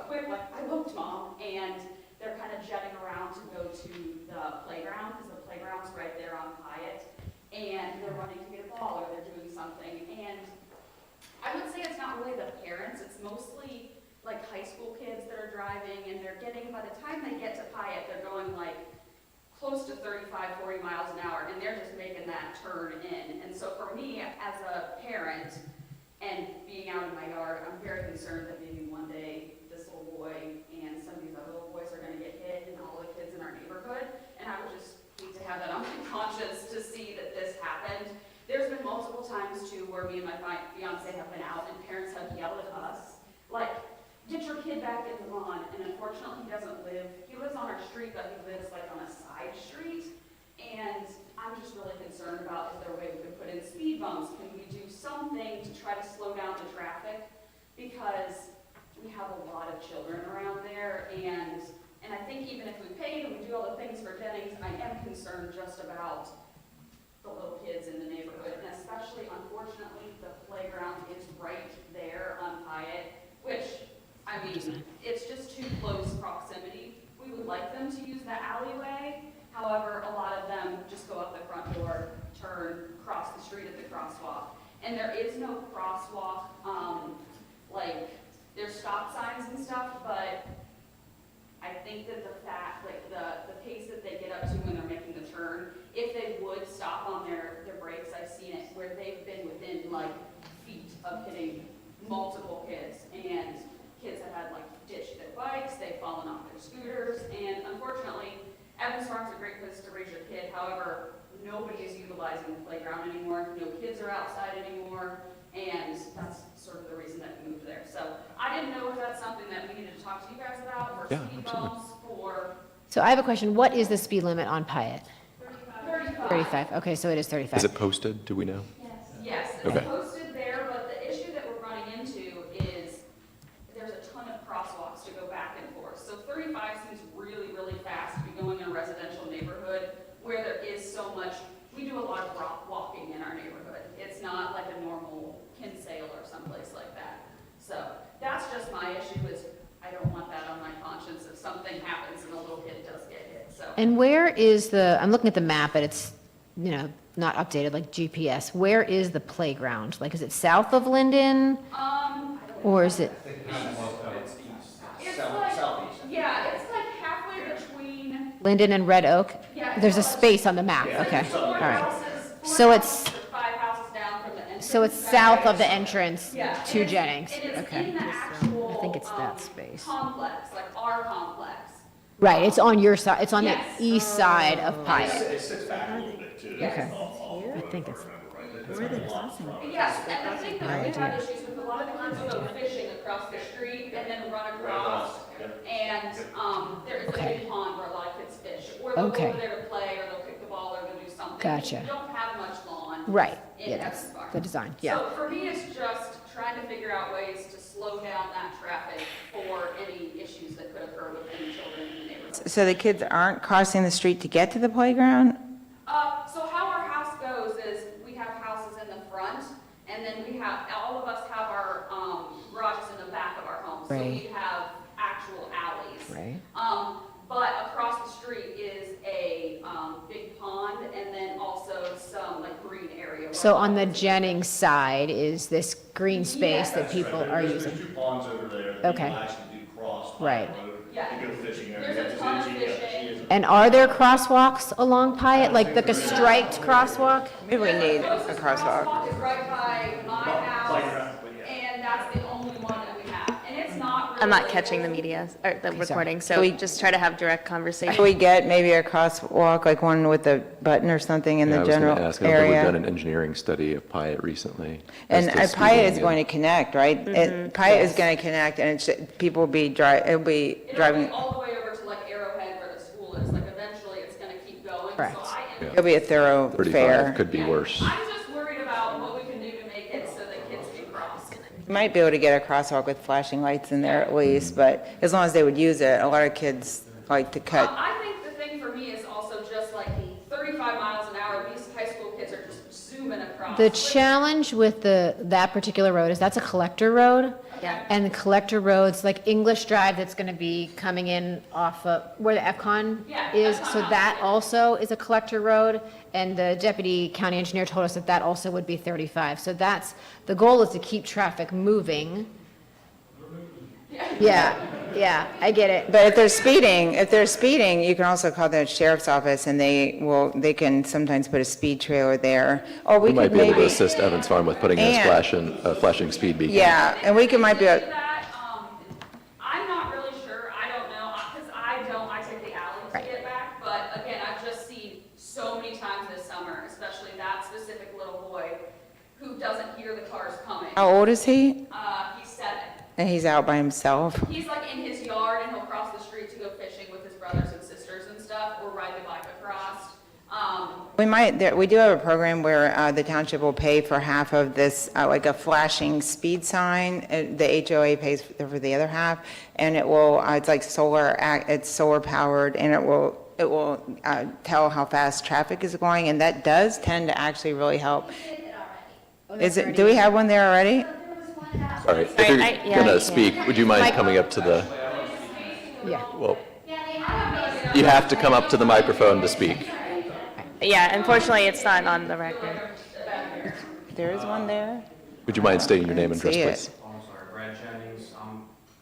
quick, like, I looked, Mom, and they're kind of jetting around to go to the playground, because the playground's right there on Hyatt, and they're running to get a ball, or they're doing something, and I would say it's not really the parents, it's mostly like high school kids that are driving, and they're getting, by the time they get to Hyatt, they're going like close to 35, 40 miles an hour, and they're just making that turn in. And so for me, as a parent, and being out in my yard, I'm very concerned that maybe one day this little boy and some of these other little boys are gonna get hit, and all the kids in our neighborhood, and I would just hate to have that on my conscience to see that this happened. There's been multiple times too where me and my fiance have been out and parents have yelled at us, like, get your kid back in the lawn. And unfortunately, he lives on our street, but he lives like on a side street. And I'm just really concerned about, is there a way we could put in speed bumps? Can we do something to try to slow down the traffic? Because we have a lot of children around there, and I think even if we paid and we do all the things for Jennings, I am concerned just about the little kids in the neighborhood, and especially, unfortunately, the playground is right there on Hyatt, which, I mean, it's just too close proximity. We would like them to use the alleyway. However, a lot of them just go out the front door, turn, cross the street at the crosswalk. And there is no crosswalk, like, there's stop signs and stuff, but I think that the pace that they get up to when they're making the turn, if they would stop on their brakes, I've seen it where they've been within like feet of hitting multiple kids, and kids have had like ditched their bikes, they've fallen off their scooters, and unfortunately, Evans Farm's a great place to raise your kid. However, nobody is utilizing the playground anymore. No kids are outside anymore, and that's sort of the reason that we moved there. So I didn't know if that's something that we needed to talk to you guys about, or
Yeah,
speed
absolutely.
bumps, or
So I have a question. What is the speed limit on Pyatt?
35.
35. Okay, so it is 35.
Is it posted? Do we know?
Yes, it's
Okay.
posted there, but the issue that we're running into is there's a ton of crosswalks to go back and forth. So 35 seems really, really fast to be going in a residential neighborhood where there is so much, we do a lot of walking in our neighborhood. It's someplace like that. So that's just my issue is I don't want that on my conscience if something happens and a little kid does get hit, so.
And where is the, I'm looking at the map, and it's, not updated like GPS. Where is the playground? Like, is it south of Linden, or is it?
It's like, yeah, it's like halfway between,
Linden and Red Oak?
yeah.
There's a space on the map, okay,
Four
all right.
houses,
So it's,
five houses down from the entrance.
so it's south of the entrance
Yeah,
to
and it's-
Jennings,
and it's
okay.
in the actual,
I think it's that space.
complex, like our complex.
Right, it's on your side, it's on the
Yes.
east side of Pyatt.
It sits back a little bit too.
Yes.
I think it's,
Yes, and I think that we've had issues with a lot of the kids who go fishing across the street and then run across. And, there is a big pond where a lot of kids fish. Or they'll go
Okay.
over there to play, or they'll kick the ball, or they'll do something.
Gotcha.
You don't have much lawn.
right,
in
yeah, that's
Evans Farm.
the design, yeah.
So for me, it's just trying to figure out ways to slow down that traffic for any issues that could occur with any children in the neighborhood.
So the kids aren't crossing the street to get to the playground?
So how our house goes is we have houses in the front, and then we have, all of us have our, garages in the back of our homes. So
Right.
we have actual alleys.
Right.
But across the street is a, big pond, and then also some like green area.
So on the Jennings side is this green space that people are
There's
using?
2 ponds over there that
Okay.
people actually do cross
Right.
Pine Road
Yeah.
to go fishing there.
There's a ton of fishing.
And are there crosswalks along Pyatt, like a striped crosswalk?
Maybe we need a
Closest
crosswalk.
crosswalk is right by my house,
Playground, but yeah.
and that's the only one that we have. And it's not really.
I'm not catching the media, or the
sorry.
recording, so
We-
just try to have direct
Can
conversation.
we get maybe a crosswalk, like one with a button or something in
Yeah,
the
I was
general
going to ask, I don't think we've done
area?
an engineering study of Pyatt recently.
And
as to
Pyatt is
speeding
going
and-
to connect, right? Pyatt is going to connect, and people will be it'll be
It'll
driving,
be all the way over to like Arrowhead where the school is, like eventually it's gonna keep going, so
Correct.
I am.
it'll be a thorough
35
fare.
could be worse.
I'm just worried about what we can do to make it so that kids can cross.
You might be able to get a crosswalk with flashing lights in there at least, but as long as they would use it, a lot of kids like to cut.
I think the thing for me is also just like 35 miles an hour, these high school kids are just zooming across.
The
which-
challenge with that particular road is that's a collector road.
Yeah.
And the collector roads, like English Drive, that's going to be coming in off of where the FCON
Yeah,
is.
FCON
So
house,
that
yeah.
also is a collector road. And the deputy county engineer told us that that also would be 35. So that's, the goal is to keep traffic moving. Yeah, I get it.
But if they're speeding, you can also call the sheriff's office and they can sometimes put a speed trailer there. Or we
We might
could
be able to
maybe,
assist Evans Farm with putting in a flashing speed beacon.
yeah, and we might be,
If they do that, I'm not really sure, I don't know, because I take the alley to
Right.
get back, but again, I've just seen so many times this summer, especially that specific little boy who doesn't hear the cars coming.
how old is he?
He's 7.
And he's out by himself?
He's like in his yard and he'll cross the street to go fishing with his brothers and sisters and stuff, or ride the bike across.
We do have a program where the township will pay for half of this, like a flashing speed sign. The HOA pays for the other half, and it will, it's like it's solar powered, and it will tell how fast traffic is going, and that does tend to actually really help. Do we have one there already?
Sorry, if you're
yeah,
going
I
to speak, would you mind coming up to the,
Yeah.
well, you have to come up to the microphone to speak.
Yeah, unfortunately, it's not on the record.
There is one there?
Would you mind stating your name and address,
See it.
please?
Oh, I'm sorry, Brad Jennings,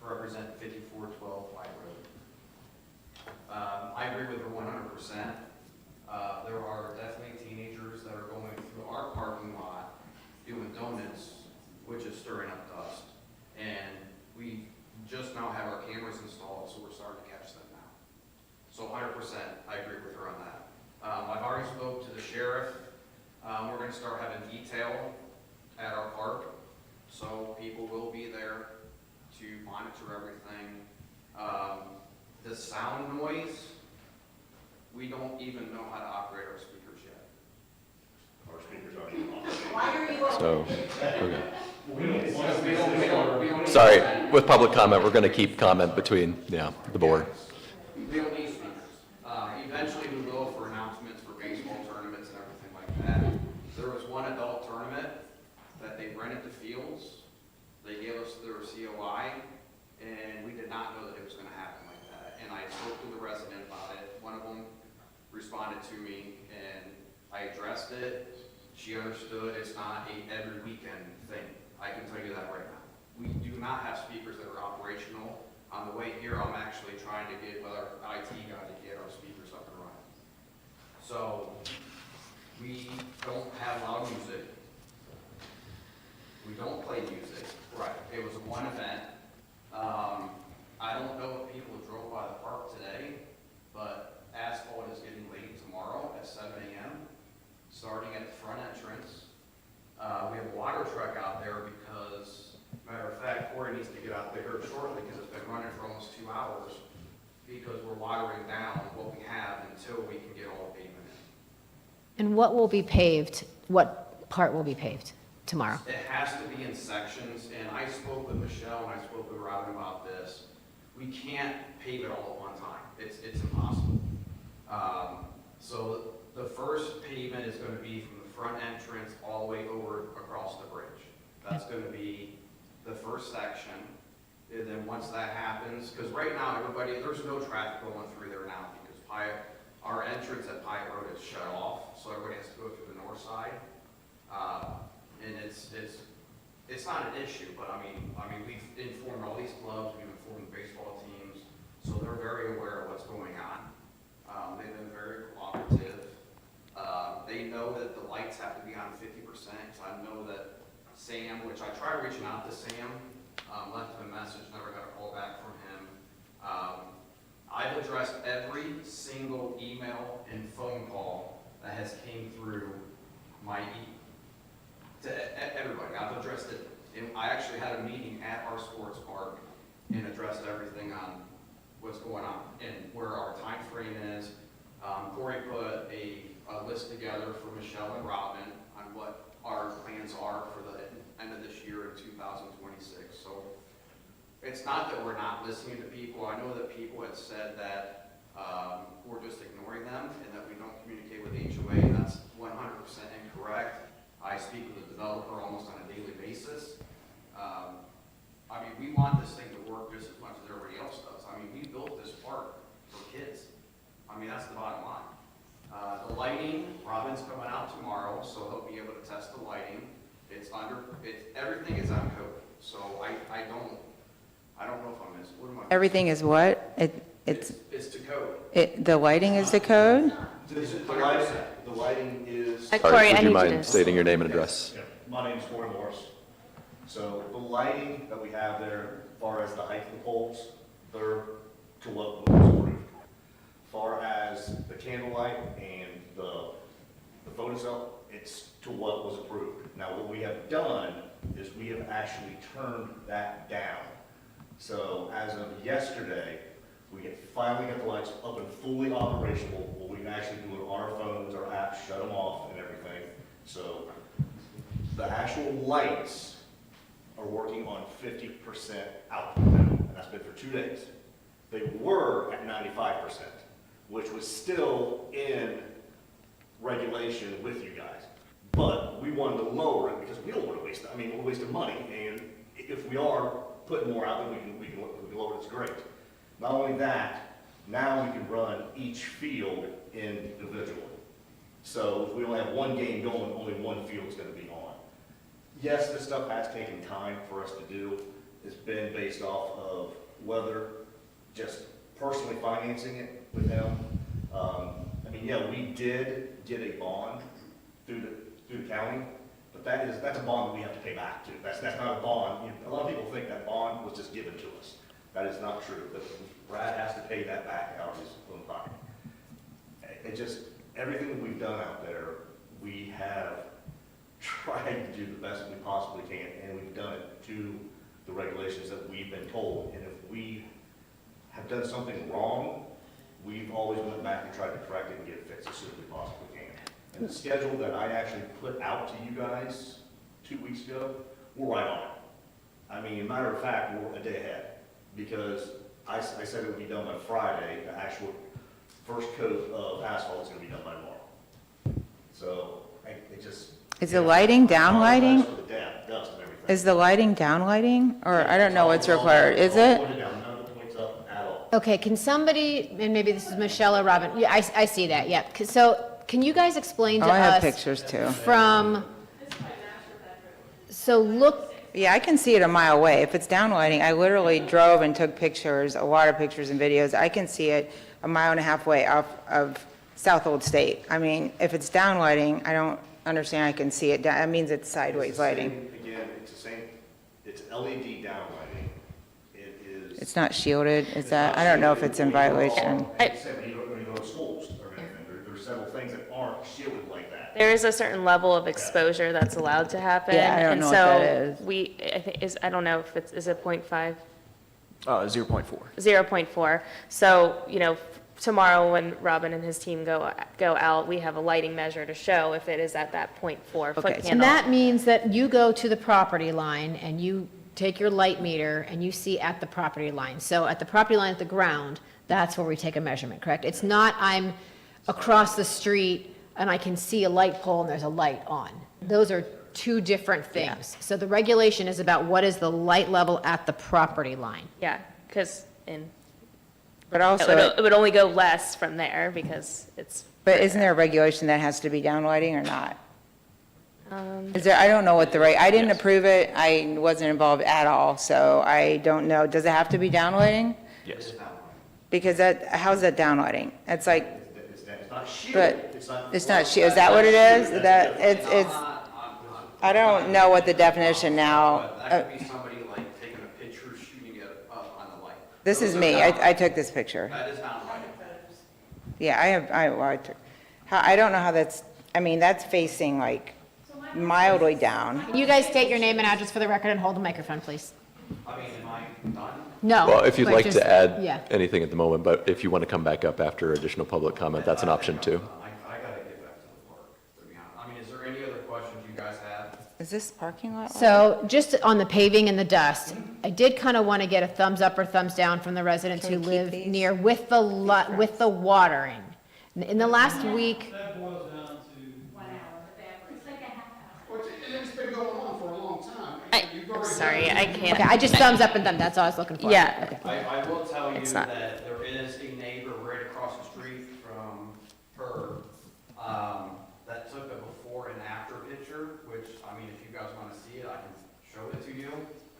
represent 5412 White Road. I agree with her 100%. There are definitely teenagers that are going through our parking lot doing donuts, which is stirring up dust. And we just now have our cameras installed, so we're starting to catch them now. So 100%, I agree with her on that. I've already spoke to the sheriff. We're going to start having detail at our park, so people will be there to monitor everything. The sound noise, we don't even know how to operate our speakers yet.
Our speakers aren't on.
So, okay.
We don't
Sorry, with public comment, we're going to keep comment between, the board.
We don't need speakers. Eventually, we will for announcements for baseball tournaments and everything like that. There was one adult tournament that they rented the fields, responded to me, and I addressed it. She understood it's not a every weekend thing. I can tell you that right now. We do not have speakers that are operational. On the way here, I'm actually trying to get with our IT guy to get our speakers up and running. So, we don't have loud music. We don't play music. Right. It was one event. I don't know if people drove by the park today, but asphalt is getting laid tomorrow at 7 a.m., starting at the front entrance. We have a water truck out there because, matter of fact, Corey needs to get out there shortly because it's been running for almost 2 hours because we're watering down what we have until we can get all the pavement in.
And what will be paved? What part will be paved tomorrow?
It has to be in sections, and I spoke with Michelle and I spoke with Robin about this. We can't pave it all at one time. It's impossible. So the first pavement is going to be from the front entrance all the way over across the bridge. That's going to be the first section. And then once that happens, because right now there's no traffic going through there now because our entrance at Pyatt Road is shut off, so everybody has to go through the north side. And it's not an issue, but I mean, we've informed all these clubs, we've informed the baseball teams, so they're very aware of what's going on. They've been very cooperative. They know that the lights have to be on 50%. I know that Sam, which I tried reaching out to Sam, left him a message, never got a call back from him. I've addressed every single email and phone call that has came through my to everybody. I've addressed it. And I actually had a meeting at our sports park and addressed everything on what's going on and where our time frame is. Corey put a list together for Michelle and Robin on what our plans are for the end of this year in 2026. So it's not that we're not listening to people. I know that people had said that we're just ignoring them and that we don't communicate with HOA. That's 100% incorrect. I speak with the developer almost on a daily basis. I mean, we want this thing to work just as much as everybody else does. I mean, we built this park for kids. I mean, that's the bottom line. The lighting, Robin's coming out tomorrow, so he'll be able to test the lighting. Everything is on code. So I don't know if I'm missing. What am I?
Everything is what?
It's to code.
The lighting is the code?
The lighting is.
Sorry,
Corey, I
would you
need
mind
to.
stating your name and address?
Yeah, my name's Corey Morris. So the lighting that we have there, as far as the height of the poles, they're to what was approved. As far as the candlelight and the photocell, it's to what was approved. Now, what we have done is we have actually turned that down. So as of yesterday, we finally got the lights up and fully operational. What we can actually do with our phones, our apps, shut them off and everything. So the actual lights are working on 50% output now, and that's been for 2 days. They were at 95%, which was still in regulation with you guys. But we wanted to lower it because we don't want to waste, we're wasting money, and if we are putting more out, then we can lower it, it's great. Not only that, now we can run each field individually. So if we only have one game going, only one field is going to be on. Yes, this stuff has taken time for us to do. It's been based off of whether just personally financing it with them. We did get a bond through the county, but that's a bond that we have to pay back to. That's not a bond. A lot of people think that bond was just given to us. That is not true. Brad has to pay that back out of his own pocket. Everything that we've done out there, we have tried to do the best we possibly can, and we've done it to the regulations that we've been told. And if we have done something wrong, we've always went back and tried to correct it and get it fixed as soon as we possibly can. And the schedule that I actually put out to you guys 2 weeks ago, we're right on it. Matter of fact, we're a day ahead, because I said it would be done by Friday. The actual first coat of asphalt is going to be done by tomorrow. So
Is the lighting down lighting?
For the dust and everything.
Is the lighting down lighting? Or I don't know what's required, is
All
it?
pointed down, none of it points up at all.
Okay, can somebody, and maybe this is Michelle or Robin, yeah, I see that, yeah. So can you guys explain to
Oh, I have
us
pictures too.
from, so look,
Yeah, I can see it a mile away. If it's downlighting, I literally drove and took pictures, a lot of pictures and videos. I can see it a mile and a half away off of South Old State. I mean, if it's downlighting, I don't understand I can see it. That means it's sideways lighting.
Again, it's the same, it's LED downlighting. It is.
It's not shielded, is that, I don't know if it's in violation.
Like I said, when you go to schools or anything, there's several things that aren't shielded like that.
There is a certain level of exposure that's allowed to happen.
Yeah, I don't know what that is.
I think, I don't know if is it 0.5?
0.4.
0.4. So, tomorrow when Robin and his team go out, we have a lighting measure to show if it is at that 0.4 foot
Okay,
candle.
and that means that you go to the property line and you take your light meter and you see at the property line. So at the property line at the ground, that's where we take a measurement, correct? It's not I'm across the street and I can see a light pole and there's a light on. Those are two different things. So the regulation is about what is the light level at the property line.
Yeah, because
But also,
it would only go less from there because it's.
but isn't there a regulation that has to be downlighting or not? Is there, I don't know what I didn't approve it. I wasn't involved at all, so I don't know. Does it have to be downlighting?
Yes.
Because how's that downlighting? It's like,
It's not shielded.
but
It's not.
it's not, is that what it is? That, it's, I don't know what the definition now.
But that could be somebody like taking a picture, shooting it up on the light.
This is me. I took this picture.
That is not lighting.
Yeah, I took, I don't know how that's, I mean, that's facing like mildly down.
You guys state your name and address for the record and hold the microphone, please.
I mean, am I done?
No.
Well, if you'd
but
like
just-
to add
Yeah.
anything at the moment, but if you want to come back up after additional public comment, that's an option too.
I gotta get back to the park, to be honest. I mean, is there any other questions you guys have?
Is this parking lot?
So just on the paving and the dust, I did kind of want to get a thumbs up or thumbs down from the residents who
Can we keep
live
these?
near with the watering. In the last week,
That boils down to.
1 hour, it's like a half hour.
It's been going on for a long time.
I'm sorry, I can't.
okay, I just thumbs up and thumbs, that's all I was looking for.
Yeah.
Okay.
I will tell you
It's not-
that there is a neighbor right across the street from her, that took a before and after picture, which, I mean, if you guys wanna see it, I can show it to you,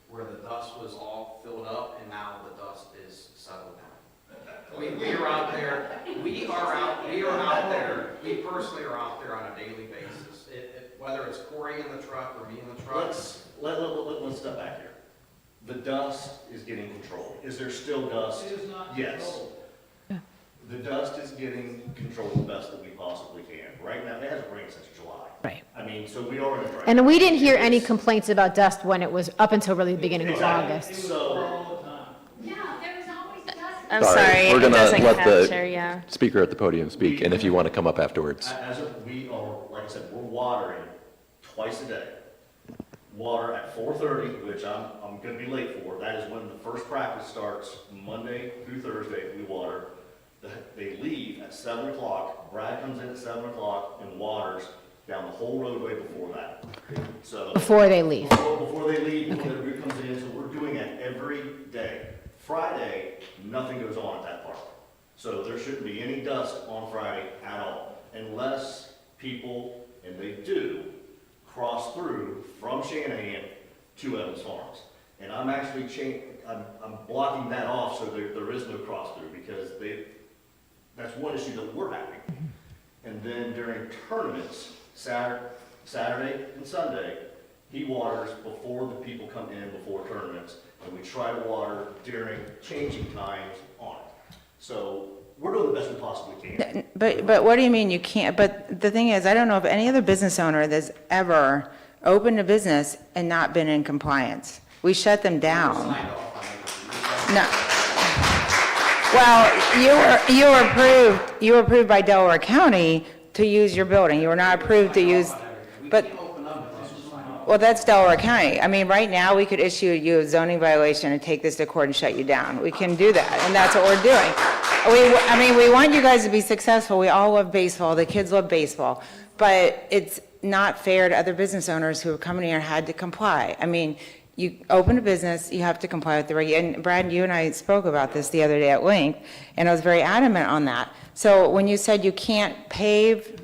where the dust was all filled up and now the dust is settled down. We are out there, we are out there, we personally are out there on a daily basis. Whether it's Corey in the truck or me in the truck.
Let's step back here. The dust is getting controlled. Is there still dust?
It is not
Yes.
controlled.
The dust is getting controlled the best that we possibly can. Right now, it hasn't rained since July.
Right.
I mean, so we are in a dry.
And we didn't hear any complaints about dust when it was up until really the beginning of
Exactly.
August.
So,
All the time.
Yeah, there was always dust.
I'm
All right,
sorry,
we're
it
gonna
doesn't
let the-
capture, yeah.
Speaker at the podium speak, and if you want to come up afterwards.
as of, we are, like I said, we're watering twice a day. Water at 4:30, which I'm gonna be late for. That is when the first practice starts, Monday through Thursday, we water. They leave at 7 o'clock. Brad comes in at 7 o'clock and waters down the whole roadway before that. So.
Before they leave.
Before they leave, before the route comes in, so we're doing it every day. Friday, nothing goes on at that park. So there shouldn't be any dust on Friday at all, unless people, and they do, cross through from Shanahan to Evans Farms. And I'm actually I'm blocking that off so there is no cross through, because that's one issue that we're having. And then during tournaments, Saturday and Sunday, he waters before the people come in before tournaments, and we try to water during changing times on it. So we're doing the best we possibly can.
But what do you mean you can't? But the thing is, I don't know of any other business owner that's ever opened a business and not been in compliance. We shut them down.
Signed off on it.
No. Well, you were approved by Delaware County to use your building. You were not approved to use, but, well, that's Delaware County. I mean, right now, we could issue you a zoning violation and take this to court and shut you down. We can do that, and that's what we're doing. I mean, we want you guys to be successful. We all love baseball. The kids love baseball. But it's not fair to other business owners who are coming here and had to comply. I mean, you open a business, you have to comply with the and Brad, you and I spoke about this the other day at length, and I was very adamant on that. So when you said you can't pave,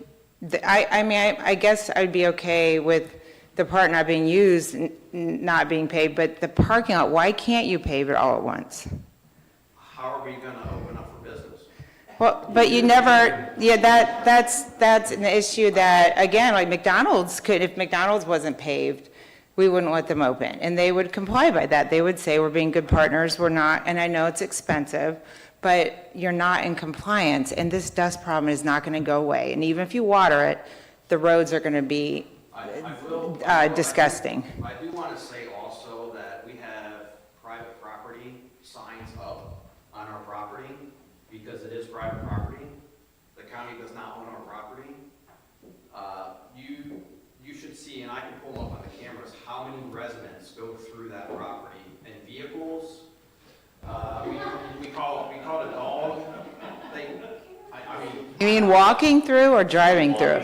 I guess I'd be okay with the part not being used, not being paved, but the parking lot, why can't you pave it all at once?
How are we gonna open up for business?
Well, but you never, yeah, that's an issue that, again, like McDonald's could, if McDonald's wasn't paved, we wouldn't let them open, and they would comply by that. They would say, we're being good partners, we're not, and I know it's expensive, but you're not in compliance, and this dust problem is not gonna go away. And even if you water it, the roads are gonna be disgusting.
I do wanna say also that we have private property signs up on our property, because it is private property. The county does not own our property. You should see, and I can pull up on the cameras, how many residents go through that property and vehicles. We call it a dog. I mean.
You mean walking through or driving through?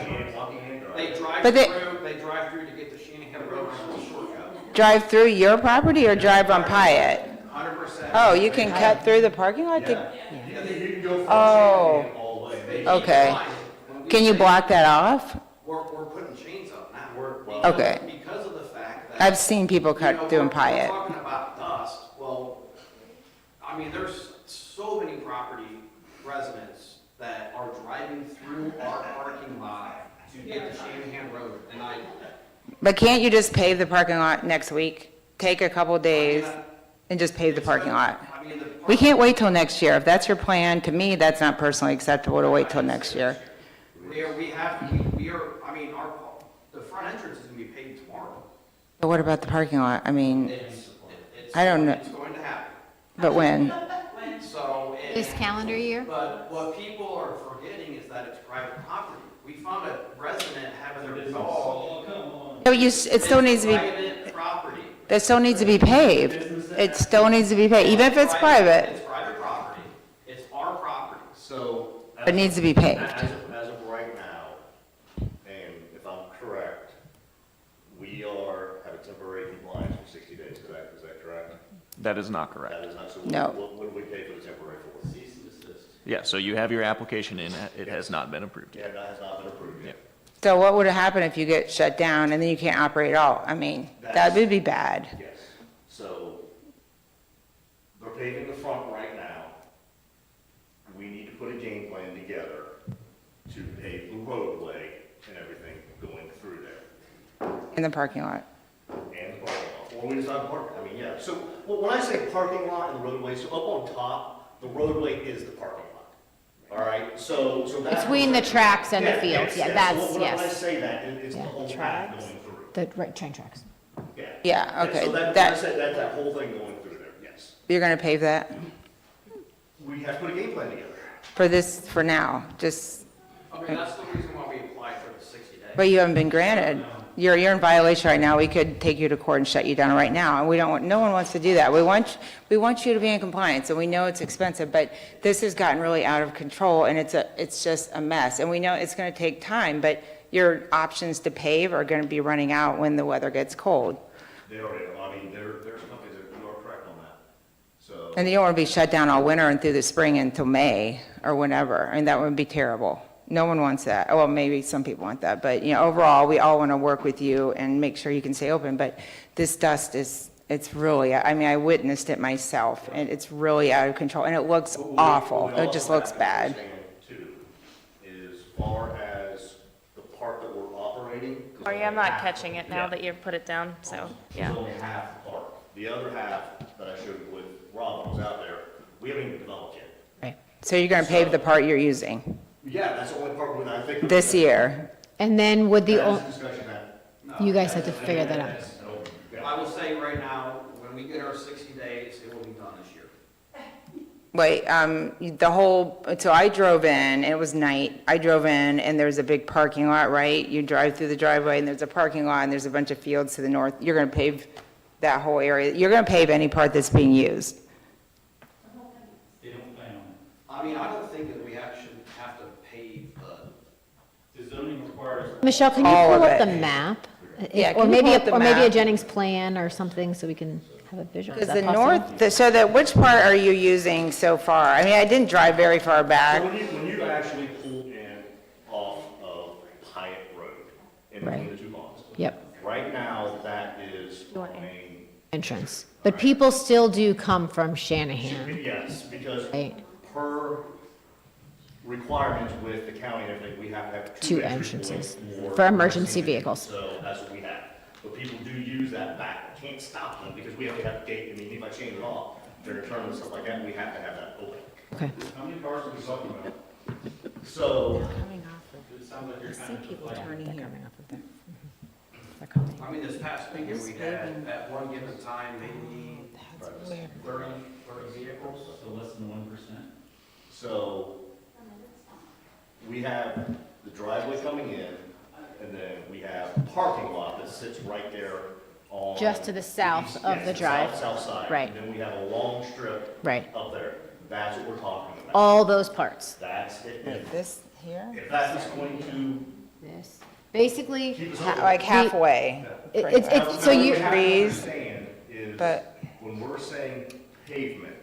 They drive
But
they drive through to get to Shanahan Road on the shortcut.
Drive through your property or drive on Pyatt?
100%.
Oh, you can cut through the parking lot to?
Yeah, you can go from
Oh,
Shanahan all the way.
okay. Can you block that off?
We're putting chains up now.
Okay.
Because of the fact that.
I've seen people cut through in
We're
Pyatt.
talking about dust. Well, I mean, there's so many property residents that are driving through our parking lot to get to Shanahan Road, and
But can't you just pave the parking lot next week? Take a couple days and just pave the parking lot?
I mean,
We can't wait till next year. If that's your plan, to me, that's not personally acceptable to wait till next year.
we are, I mean, the front entrance is gonna be paved tomorrow.
But what about the parking lot? I mean,
It's-
I don't know.
It's going to happen.
but when?
So.
This calendar year?
But what people are forgetting is that it's private property. We found a resident having their dog.
No, it still needs to be,
Private property.
it still needs to be paved. It still needs to be paved, even if it's private,
It's private property. It's our property.
So.
it needs to be paved.
As of right now, and if I'm correct, we have a temporary compliance for 60 days, correct? Is that correct?
That is not correct.
That is not, so
No.
what do we pay for the temporary for?
Cease and desist.
Yeah, so you have your application in, it has not been approved
Yeah,
yet.
that has not been approved yet.
So what would happen if you get shut down and then you can't operate at all? I mean, that would be bad.
Yes. So they're paving the front right now. We need to put a game plan together to pave the roadway and everything going through there.
In the parking lot.
And the parking lot, or we decide park, I mean, yeah. So well, when I say parking lot and the roadway, so up on top, the roadway is the parking lot. All right, so that.
Between the tracks and the fields, yeah, that's,
So when I
yes.
say that, it's the
Yeah,
whole path
tracks.
going through.
The right train tracks.
Yeah.
Yeah, okay,
So when I
that-
said that whole thing going through there, yes.
You're gonna pave that
We have to put a game plan together.
for now, just,
I mean, that's the reason why we applied for the 60 days.
but you haven't been granted. You're in violation right now. We could take you to court and shut you down right now, and we don't want, no one wants to do that. We want you to be in compliance, and we know it's expensive, but this has gotten really out of control, and it's just a mess. And we know it's gonna take time, but your options to pave are gonna be running out when the weather gets cold.
They already, I mean, there's companies that you are correct on that. So.
And you don't want to be shut down all winter and through the spring until May or whenever. I mean, that would be terrible. No one wants that. Well, maybe some people want that, but, overall, we all want to work with you and make sure you can stay open. But this dust it's really, I mean, I witnessed it myself, and it's really out of control, and it looks awful. It just looks bad.
Too, is far as the part that we're operating.
Oh, yeah, I'm not catching it now that you've put it down, so, yeah.
It's only half the park. The other half that I showed with Rob when I was out there, we haven't even developed yet.
Right. So you're going to pave the part you're using
Yeah, that's the only part when I think.
this year?
And then would the,
That is
o-
a discussion that.
you guys have to figure that out.
I will say right now, when we get our 60 days, it will be done this year.
Wait, so I drove in, it was night, I drove in, and there's a big parking lot, right? You drive through the driveway, and there's a parking lot, and there's a bunch of fields to the north. You're gonna pave that whole area, you're gonna pave any part that's being used.
They don't plan on it.
I mean, I don't think that we actually have to pave
The zoning requires
Michelle, can you
All
pull
of
up
it.
the map?
Yeah,
Or
can you
maybe,
pull up the
or maybe a
map?
Jennings plan or something, so we can have a visual. Is
Because
that
the
possible?
north, so that, which part are you using so far? I mean, I didn't drive very far
So
back.
when you actually pull in off of Hyatt Road, in between
Right.
the two ponds.
Yep,
Right now, that is our main,
entrance. But people still do come from Shanahan.
yes, because
Right.
per requirements with the county and everything, we have to have
Two
two entry
entrances
points
for emergency vehicles.
So that's what we have. But people do use that back. Can't stop them because we have to have a gate. I mean, if I change it off during turn and stuff like that, we have to have that open.
Okay.
How many cars are we talking about? So,
Coming off of,
It sounds like you're
I see
kind of
people
like,
turning here.
I mean, this past weekend, we had, at one given time, maybe 30 vehicles.
So less than 1%.
so we have the driveway coming in, and then we have a parking lot that sits right there on.
Just to the south
east-
of
yes,
the drive.
South side.
Right.
And then we have a long strip.
Right.
Up there. That's what we're talking about.
All those parts.
That's, if
This here?
that is going to
This. Basically,
keep us
Ha-
open.
Like halfway,
it's, so
Now,
you,
what we have to
Trees,
understand is,
but-
when we're saying pavement,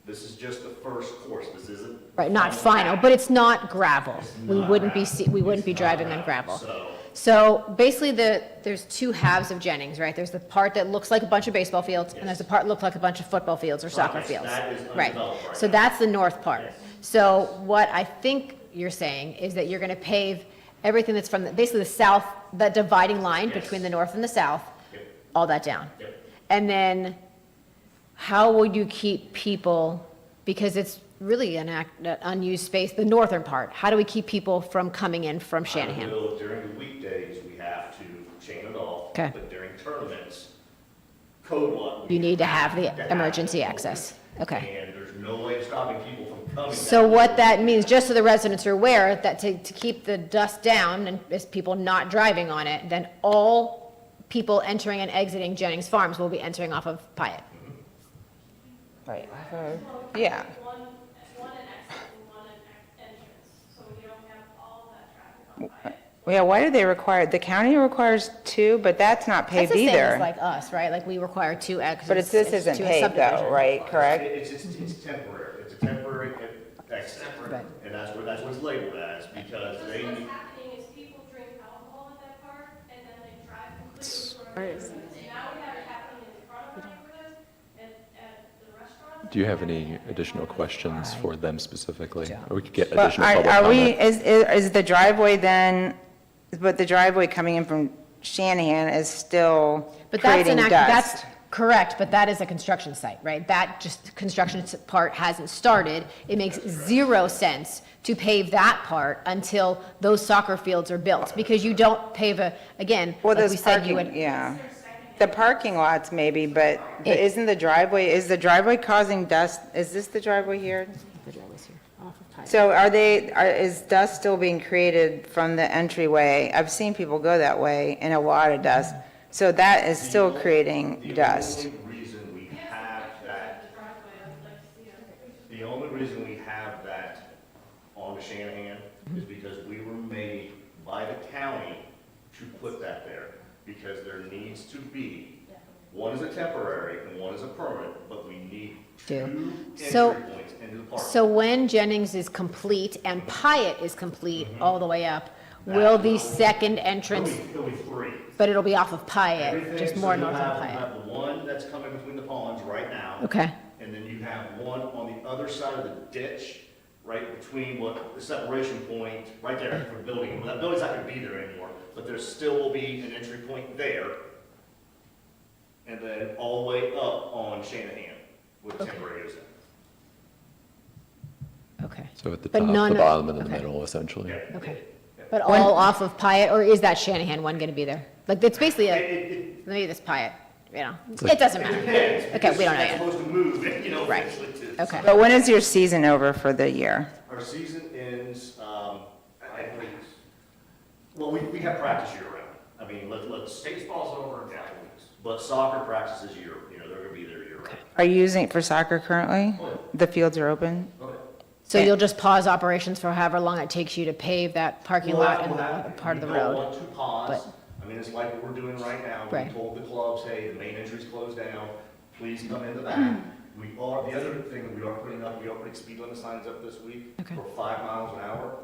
this is just the first course, this isn't.
right, not final, but it's not gravel. We wouldn't be, we wouldn't be driving on gravel.
So,
So basically, there's two halves of Jennings, right? There's the part that looks like a bunch of baseball fields, and there's the part that looks like a bunch of football fields or soccer
Yes,
fields.
that is
Right.
undeveloped right
So
now.
that's the north part.
Yes.
So what I think you're saying is that you're going to pave everything that's from, basically the south, that dividing line
Yes.
between the north and the south,
Yep.
all that down.
Yep.
And then, how would you keep people, because it's really an unused space, the northern part, how do we keep people from coming in from Shanahan?
I will, during the weekdays, we have to chain it off.
Okay.
But during tournaments, code what?
You need to have the emergency access. Okay.
And there's no way of stopping people from coming.
So
down.
what that means, just so the residents are aware, that to keep the dust down and is people not driving on it, then all people entering and exiting Jennings Farms will be entering off of Pyatt.
right, yeah.
One an exit and one an entrance, so you don't have all of that traffic on Hyatt.
Yeah, why do they require, the county requires two, but that's not
That's
paved
the same as
either.
like us, right? Like we require two exits.
But this isn't
to a
paved though,
subdivision.
right, correct?
It's temporary, it's a temporary exit.
Right.
And that's what it's labeled as, because
Because
they,
what's happening is people drink alcohol at that park, and then they drive completely through. And now we have it happening in front of our neighborhood, at the restaurant.
Do you have any additional questions for them specifically? Or we could get
But
additional public
are we,
comment?
is the driveway then, but the driveway coming in from Shanahan is still
But that's
creating
an,
dust?
that's correct, but that is a construction site, right? That just, construction part hasn't started. It makes zero sense to pave that part until those soccer fields are built, because you don't pave again,
Well,
like
those
we said, you
parking,
would.
yeah. The parking lots maybe, but
It-
isn't the driveway causing dust? Is this the driveway here?
The driveway's here, off of Pyatt.
So is dust still being created from the entryway? I've seen people go that way and a lot of dust. So that is still creating dust.
The only reason we have that, the only reason we have that on the Shanahan is because we were made by the county to put that there, because there needs to be, one is a temporary and one is a permanent, but we need two
So-
entry points into the park.
So when Jennings is complete and Pyatt is complete all the way up, will the second entrance,
It'll be three.
but it'll be off of Pyatt,
Everything,
just
so
more
you
north of
have- You
Pyatt?
have the one that's coming between the ponds right now.
Okay,
And then you have one on the other side of the ditch, right between the separation point, right there for the building. Well, that building's not gonna be there anymore, but there still will be an entry point there. And then all the way up on Shanahan, where the temporary is in.
okay,
So at the
but
top,
none
the
of-
bottom, and the
okay.
middle, essentially.
Yeah.
okay. But all off of Pyatt, or is that Shanahan one gonna be there? Like, it's basically maybe this Pyatt, you know, it doesn't matter. Okay, we don't know
It's
yet.
supposed to move, you know,
Right.
eventually too.
Okay.
But when is your season over for the year?
Our season ends, well, we have practice year round. I mean, let's,
Baseball's over in 5 weeks.
but soccer practices they're gonna be there year round.
Are you using it for soccer currently?
Oh, yeah.
The fields are open?
So you'll just pause operations for however long it takes you to pave that parking lot and
We'll
the
have-
other part of the
we don't
road?
want to pause.
but-
I mean, it's like what we're doing right now.
Right.
We told the clubs, hey, the main entry's closed down, please come in the back. The other thing that we are putting speed limit signs up this week
Okay.
for 5 miles an hour.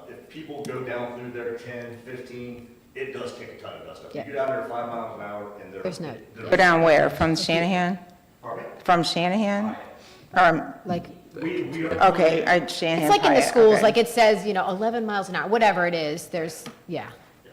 If people go down through there 10, 15, it does kick a ton of dust up. You
Yeah.
get out there 5 miles an hour and
There's no-
Go down where? From Shanahan?
Pardon me?
From Shanahan?
Like,
We are.
Okay, Shanahan.
it's like in the
Pyatt,
schools,
okay.
like it says, 11 miles an hour, whatever it is, there's, yeah.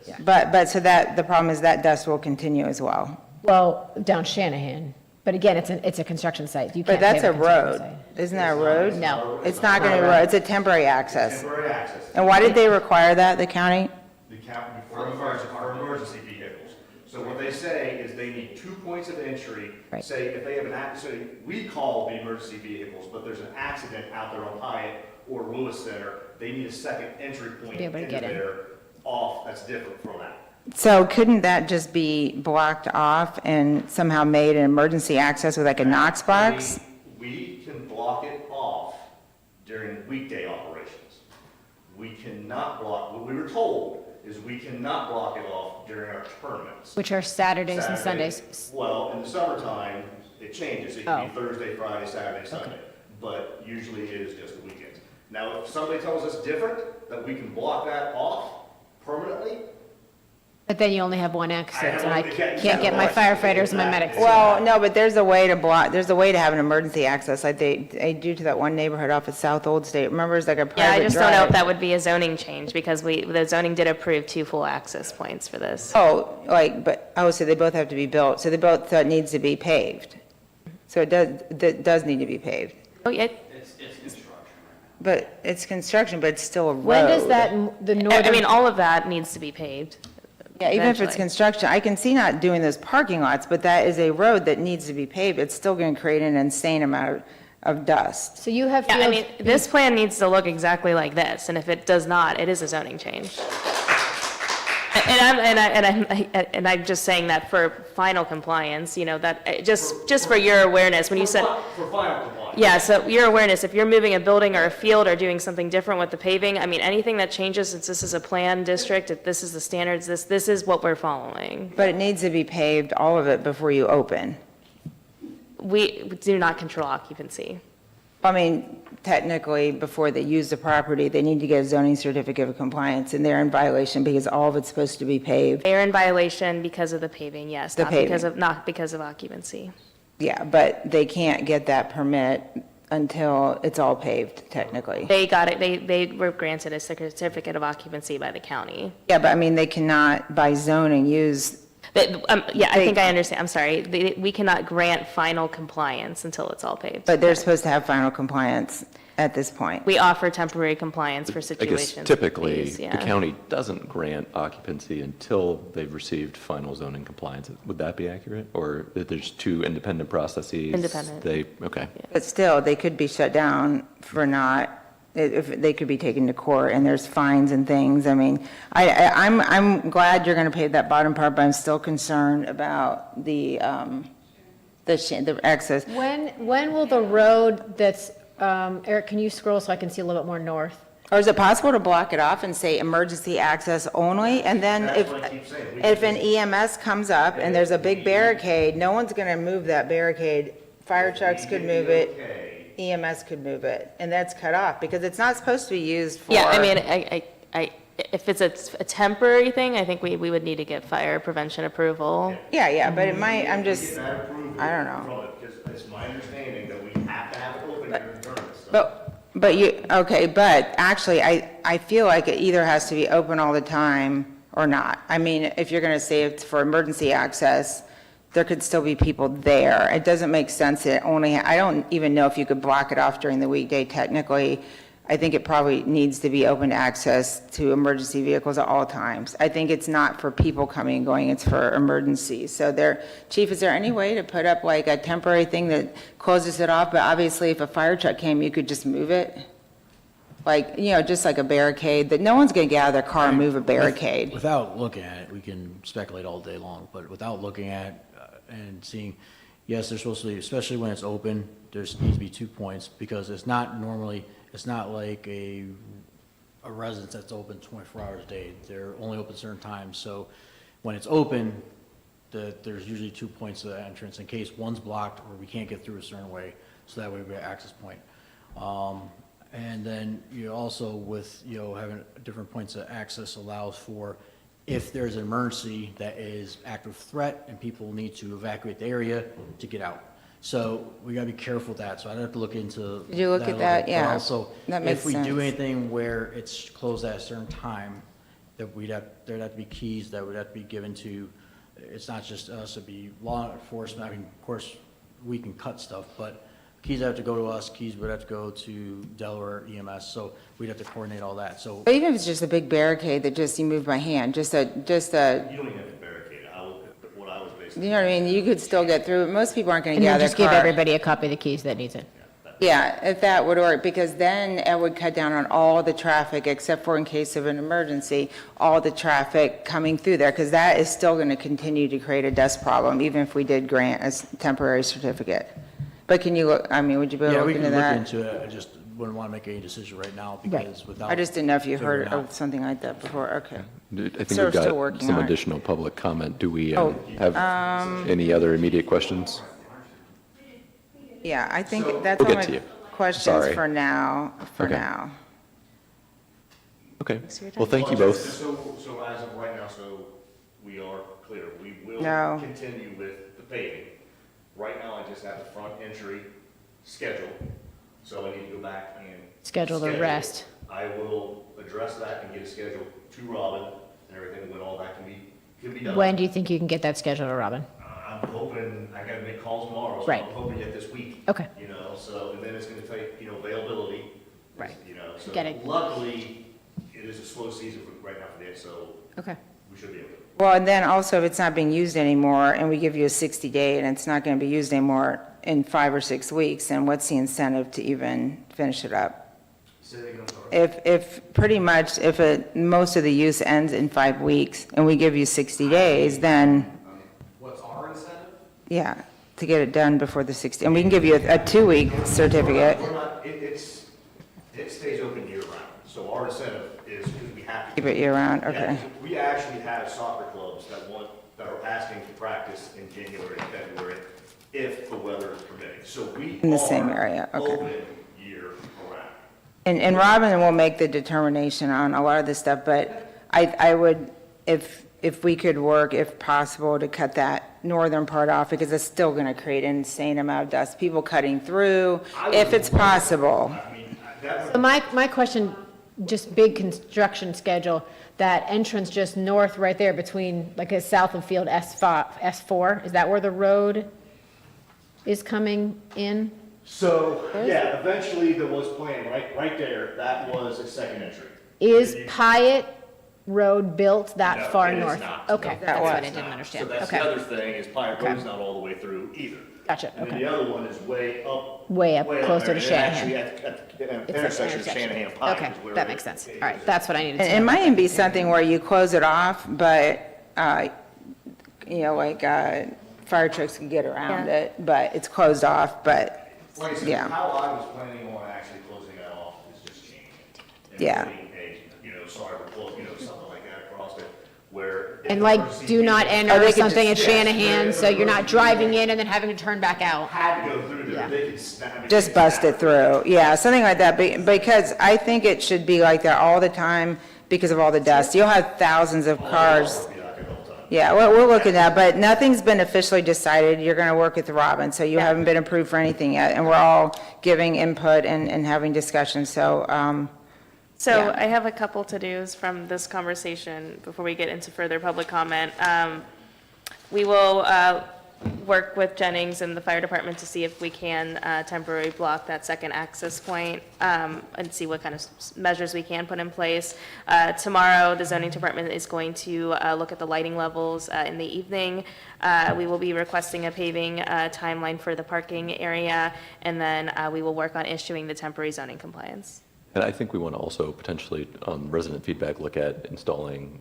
Yeah.
But so that, the problem is that dust will continue as well.
Well, down Shanahan, but again, it's a construction site. You
But
can't
that's
pave
a
construction
road.
site.
Isn't that a road?
No.
It's not going to be a road, it's a temporary access.
Temporary access.
And why did they require that, the county?
The county for emergency vehicles. So what they say is they need 2 points of entry.
Right.
Say if they have an accident, we call the emergency vehicles, but there's an accident out there on Hyatt or Lewis Center, they need a second entry point
Be able to
into
get in.
there off, that's different from that.
So couldn't that just be blocked off and somehow made an emergency access with like a Knox box?
We can block it off during weekday operations. We cannot block, what we were told is we cannot block it off during our tournaments.
Which are Saturdays and
Saturday-
Sundays.
Well, in the summertime, it changes. It
Oh.
can be Thursday, Friday, Saturday, Sunday. But usually it is just the weekends. Now, if somebody tells us different, that we can block that off permanently,
But then you only have one exit, and I
don't-
can't get my firefighters and my medics.
Well, no, but there's a way to block, there's a way to have an emergency access like they do to that one neighborhood off at South Old State. Remember, it's like a private
Yeah, I just don't know if
drive.
that would be a zoning change, because the zoning did approve 2 full access points for this.
Oh, so they both have to be built, so so it needs to be paved. So that does need to be paved.
Oh, yeah,
It's construction.
But it's construction, but it's still a road.
When does that, the northern?
I mean, all of that needs to be paved.
Yeah, even if it's
eventually.
construction, I can see not doing those parking lots, but that is a road that needs to be paved. It's still going to create an insane amount of dust.
So you have
Yeah, I mean,
fields,
this plan needs to look exactly like this, and if it does not, it is a zoning change. And I'm just saying that for final compliance, that, just for your awareness, when you said,
for final compliance.
yeah, so your awareness, if you're moving a building or a field or doing something different with the paving, I mean, anything that changes, since this is a planned district, if this is the standards, this is what we're following.
But it needs to be paved, all of it, before you open.
We do not control occupancy.
I mean, technically, before they use the property, they need to get a zoning certificate of compliance, and they're in violation because all of it's supposed to be paved.
They're in violation because of the paving, yes,
The
not because of occupancy.
Yeah, but they can't get that permit until it's all paved, technically.
They got it, they were granted a certificate of occupancy by the county.
Yeah, but I mean, they cannot, by zoning, use,
Yeah, I think I understand, I'm sorry. We cannot grant final compliance until it's all paved.
but they're supposed to have final compliance at this point.
We offer temporary compliance for
I
situations.
guess
like
typically,
these,
the
yeah.
county doesn't grant occupancy until they've received final zoning compliance. Would that be accurate? Or that there's 2 independent processes?
Independent.
Okay.
But still, they could be shut down for not, if they could be taken to court, and there's fines and things. I mean, I'm glad you're going to pave that bottom part, but I'm still concerned about the access.
when will the road that's, Eric, can you scroll so I can see a little bit more north?
Or is it possible to block it off and say emergency access only? And then
That's what I keep saying. We
if
can
an EMS comes up and there's a big barricade, no one's going to move that barricade. Fire trucks could move it,
Okay.
EMS could move it, and that's cut off because it's not supposed to be used for.
Yeah, I mean, if it's a temporary thing, I think we would need to get fire prevention approval.
Yeah, but it might, I'm just,
Get that approval
I don't know.
from it, because it's my understanding that we have to have it open during tournaments.
but actually, I feel like it either has to be open all the time or not. I mean, if you're going to say it's for emergency access, there could still be people there. It doesn't make sense that I don't even know if you could block it off during the weekday technically. I think it probably needs to be open access to emergency vehicles at all times. I think it's not for people coming and going, it's for emergencies. So Chief, is there any way to put up like a temporary thing that closes it off? But obviously, if a fire truck came, you could just move it? Like, just like a barricade, that no one's going to get out of their car and move a barricade.
Without looking at it, we can speculate all day long, but without looking at and seeing, yes, there's supposed to be, especially when it's open, there's needs to be 2 points, because it's not like a residence that's open 24 hours a day. They're only open certain times, so when it's open, there's usually 2 points to the entrance in case one's blocked or we can't get through a certain way, so that way we have an access point. And then you also with, having different points of access allows for if there's an emergency that is active threat and people need to evacuate the area to get out. So we gotta be careful with that, so I'd have to look into.
Did you look
a
at
little
that?
bit.
Yeah,
But also,
that makes
if we do
sense.
anything where it's closed at a certain time, that there'd have to be keys that would have to be given to, it's not just us, it'd be law enforcement. I mean, of course, we can cut stuff, but keys have to go to us, keys would have to go to Delaware EMS, so we'd have to coordinate all that, so.
But even if it's just a big barricade that just you move by hand, just a,
You don't even have to barricade it. What I was basically.
you know what I mean? You could still get through it. Most people aren't going to
And
get
then
out of their
just give
car.
everybody a copy of the keys that needs it.
Yeah, if that would work, because then it would cut down on all the traffic, except for in case of an emergency, all the traffic coming through there, because that is still going to continue to create a dust problem, even if we did grant a temporary certificate. But can you look, I mean, would you be able
Yeah,
to
we
look
can
into
look
that?
into it, I just wouldn't want to make any decision right now,
Right.
because without.
I just didn't know if you heard
figuring
of
out.
something like that before, okay.
I think
So we're
we've
still
got
working
some
on it.
additional public comment. Do we
Oh,
have any other immediate questions?
Yeah, I think that's
We'll
all
get to
my
you.
questions
Sorry.
for now,
Okay.
now.
Okay.
Thanks for your time.
Well, thank you both.
So as of right now, so we are clear, we will
No.
continue with the paving. Right now, I just have the front entry scheduled, so I need to go back and.
Schedule the rest.
I will address that and get a schedule to Robin and everything, when all that can be done.
When do you think you can get that scheduled, Robin?
I'm hoping, I gotta make calls tomorrow, so
Right.
I'm hoping yet this week.
Okay.
So, and then it's gonna take, availability.
Right.
So
Get it.
luckily, it is a slow season right now for this, so
Okay.
we should be able to.
Well, and then also if it's not being used anymore and we give you a 60-day and it's not going to be used anymore in 5 or 6 weeks, then what's the incentive to even finish it up?
Say that again, I'm sorry.
If pretty much, most of the use ends in 5 weeks and we give you 60 days, then,
What's our incentive?
yeah, to get it done before the 60, and we can give you a 2-week certificate.
We're not, it stays open year round, so our incentive is, because we have to.
Keep it year-round, okay.
Yeah, we actually have soccer clubs that are asking to practice in January and February if the weather is permitting. So we
In the same
are
area, okay.
open year around.
And Robin will make the determination on a lot of this stuff, but I would, if we could work, if possible, to cut that northern part off, because it's still going to create an insane amount of dust, people cutting through, if it's possible.
I mean, that
So my question, just big construction schedule, that entrance just north right there between, like, south of field S4, is that where the road is coming in?
So, yeah, eventually there was planned, right there, that was a second entry.
Is Pyatt Road built that
No,
far
it is
north?
not.
Okay,
That
that's what I
was
didn't understand.
So that's the
Okay,
other thing, is Pine
Okay.
Road's not all the way through either.
gotcha,
And then
okay.
the other one is way up.
Way up, closer
there,
to
and
Shanahan.
Actually, at the
It's that
intersection of Shanahan and Pine
Okay,
is where.
that makes sense. All right, that's what I needed to
And
know.
it might even be something where you close it off, but, like, fire trucks can get around
Yeah.
it, but it's closed off, but,
Like I said,
yeah.
how I was planning on actually closing that off is just changing it. And
Yeah.
putting sorry, we're closed, something like that across it, where. if
And like,
emergency
do not
vehicles
Oh,
enter
they could
something at
just-
Shanahan, so you're not driving in and then having to turn back out.
Had to go through
Yeah.
there, they could snap. I mean,
Just
they could
bust
snap
it through, yeah, something like that, because I think it should be like that all the time because of all the dust. You'll have thousands of cars.
Be like it all the time.
Yeah, well, we'll look at that, but nothing's been officially decided. You're going to work with Robin, so you haven't been approved for anything yet, and we're all giving input and having discussions, so,
So
Yeah.
I have a couple to-dos from this conversation before we get into further public comment. We will work with Jennings and the fire department to see if we can temporarily block that second access point and see what kind of measures we can put in place. Tomorrow, the zoning department is going to look at the lighting levels in the evening. We will be requesting a paving timeline for the parking area, and then we will work on issuing the temporary zoning compliance.
And I think we want to also potentially, resident feedback, look at installing,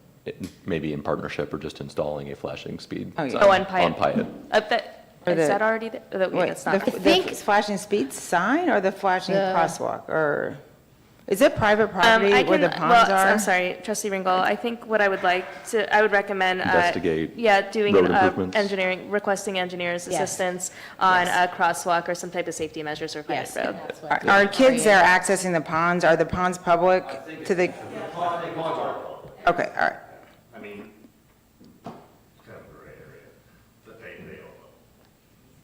maybe in partnership or just installing a flashing speed
Oh, yeah.
sign
Oh, on Pyatt.
On Pyatt.
Or the-
Is that already,
wait,
that's not.
the flashing speed sign or the flashing
The-
crosswalk, or Is it private property
I
where the
can-
ponds
well,
are?
I'm sorry, trustee Ringgold, I think what I would like to, I would recommend.
Investigate
Yeah, doing
road
an
improvements.
engineering, requesting engineers'
Yes.
assistance on
Yes.
a crosswalk or some type of safety measures for private
Yes.
road.
that's what-
Are kids there accessing the ponds? Are the ponds public to the,
The ponds are public.
okay, all right.
I mean, it's kind of a gray area, but they all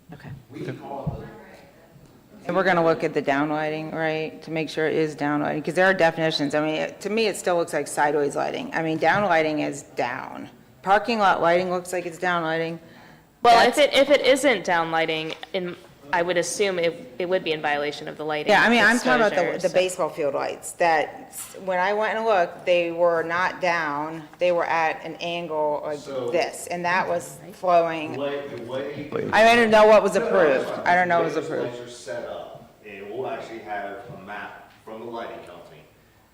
know.
Okay.
We call it
And we're going to look at the downlighting, right, to make sure it is downlighting, because there are definitions. I mean, to me, it still looks like sideways lighting. I mean, downlighting is down. Parking lot lighting looks like it's downlighting.
Well, if it isn't downlighting, I would assume it would be in violation of the lighting.
Yeah, I mean, I'm talking about
exposure,
the
so-
baseball field lights, that when I went and looked, they were not down, they were at an angle like
So-
this, and that was flowing.
The way.
I don't know what was approved. I don't know what was
The way
approved.
those lights are set up, and we'll actually have a map from the lighting company.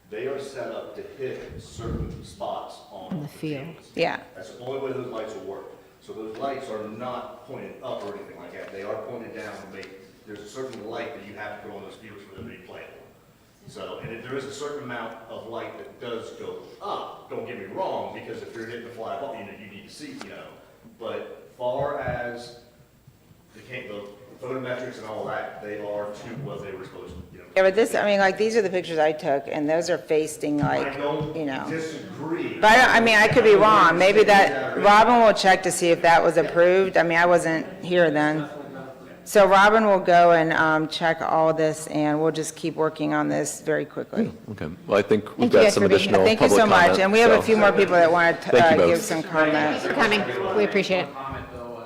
They are set up to hit certain spots on
the field.
Yeah.
That's the only way those lights will work. So those lights are not pointed up or anything like that. They are pointed down to make, there's a certain light that you have to go on those fields for them to be playable. So, and if there is a certain amount of light that does go up, don't get me wrong, because if you're hitting the fly ball, you need to see, But far as the photometrics and all that, they are to what they were supposed to,
Yeah, but this, I mean, like, these are the pictures I took, and those are facing like,
I don't
know.
disagree.
But I mean, I could be wrong. Maybe that, Robin will check to see if that was approved. I mean, I wasn't here then. So Robin will go and check all this, and we'll just keep working on this very quickly.
Okay, well, I think we've
Thank you
got
guys
some
for being here.
additional
Thank you
public
so much,
comment,
and we have a
so-
few more people that want to
Thank you both.
give some comments.
Thanks for coming. We appreciate it.
Comment though,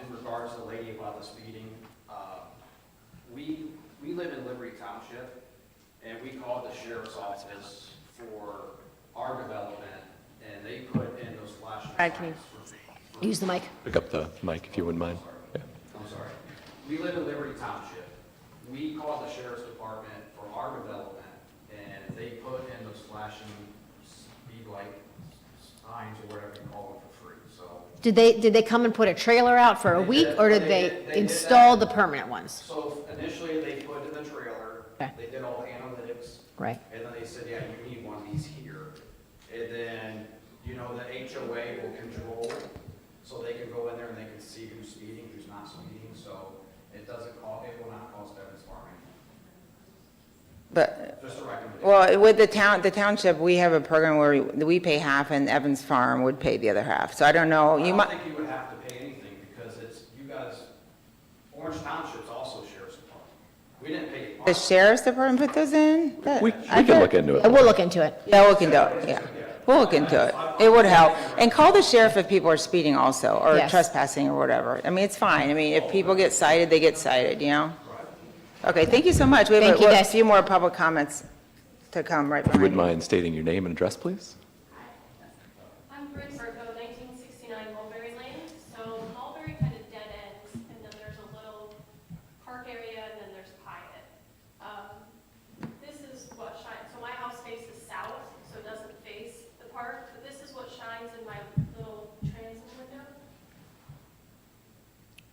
in regards to the lady about the speeding. We live in Liberty Township, and we called the sheriff's office for our development, and they put in those flashing
All right, can you-
signs
Use the mic.
Pick up the mic if you wouldn't mind. Yeah.
I'm sorry. We live in Liberty Township. We called the sheriff's department for our development, and they put in those flashing speed light signs or whatever you call them for free, so.
Did they come and put a trailer out for a
They
week,
did-
or did
they
they
did- they did
install
that.
the permanent ones?
So initially, they put in the trailer,
Okay.
they did all the analytics,
Right.
and then they said, yeah, you need one of these here. And then, the HOA will control, so they can go in there and they can see who's speeding, who's not speeding, so it will not cost Evans Farm anything.
But,
Just a recommendation.
well, with the township, we have a program where we pay half, and Evans Farm would pay the other half. So I don't know,
I
you
don't
might,
think you would have to pay anything, because you guys, Orange Township's also sheriff's department. We didn't pay.
the sheriff's department put those in? That-
We
I
can
bet-
look into it.
We'll look into it.
Yeah, we'll look into it, yeah. We'll look into it. It would help. And call the sheriff if people are speeding also, or
Yes.
trespassing or whatever. I mean, it's fine. I mean, if people get cited, they get cited. Okay, thank you so much. We
Thank
have
you,
a
guys.
few more public comments to come right
If you
behind
wouldn't
you.
mind stating your name and address, please?
I'm Bryn Burko, 1969 Mulberry Lane. So Mulberry kind of dead ends, and then there's a little park area, and then there's Pyatt. This is what shines, so my house faces south, so it doesn't face the park, but this is what shines in my little transom window.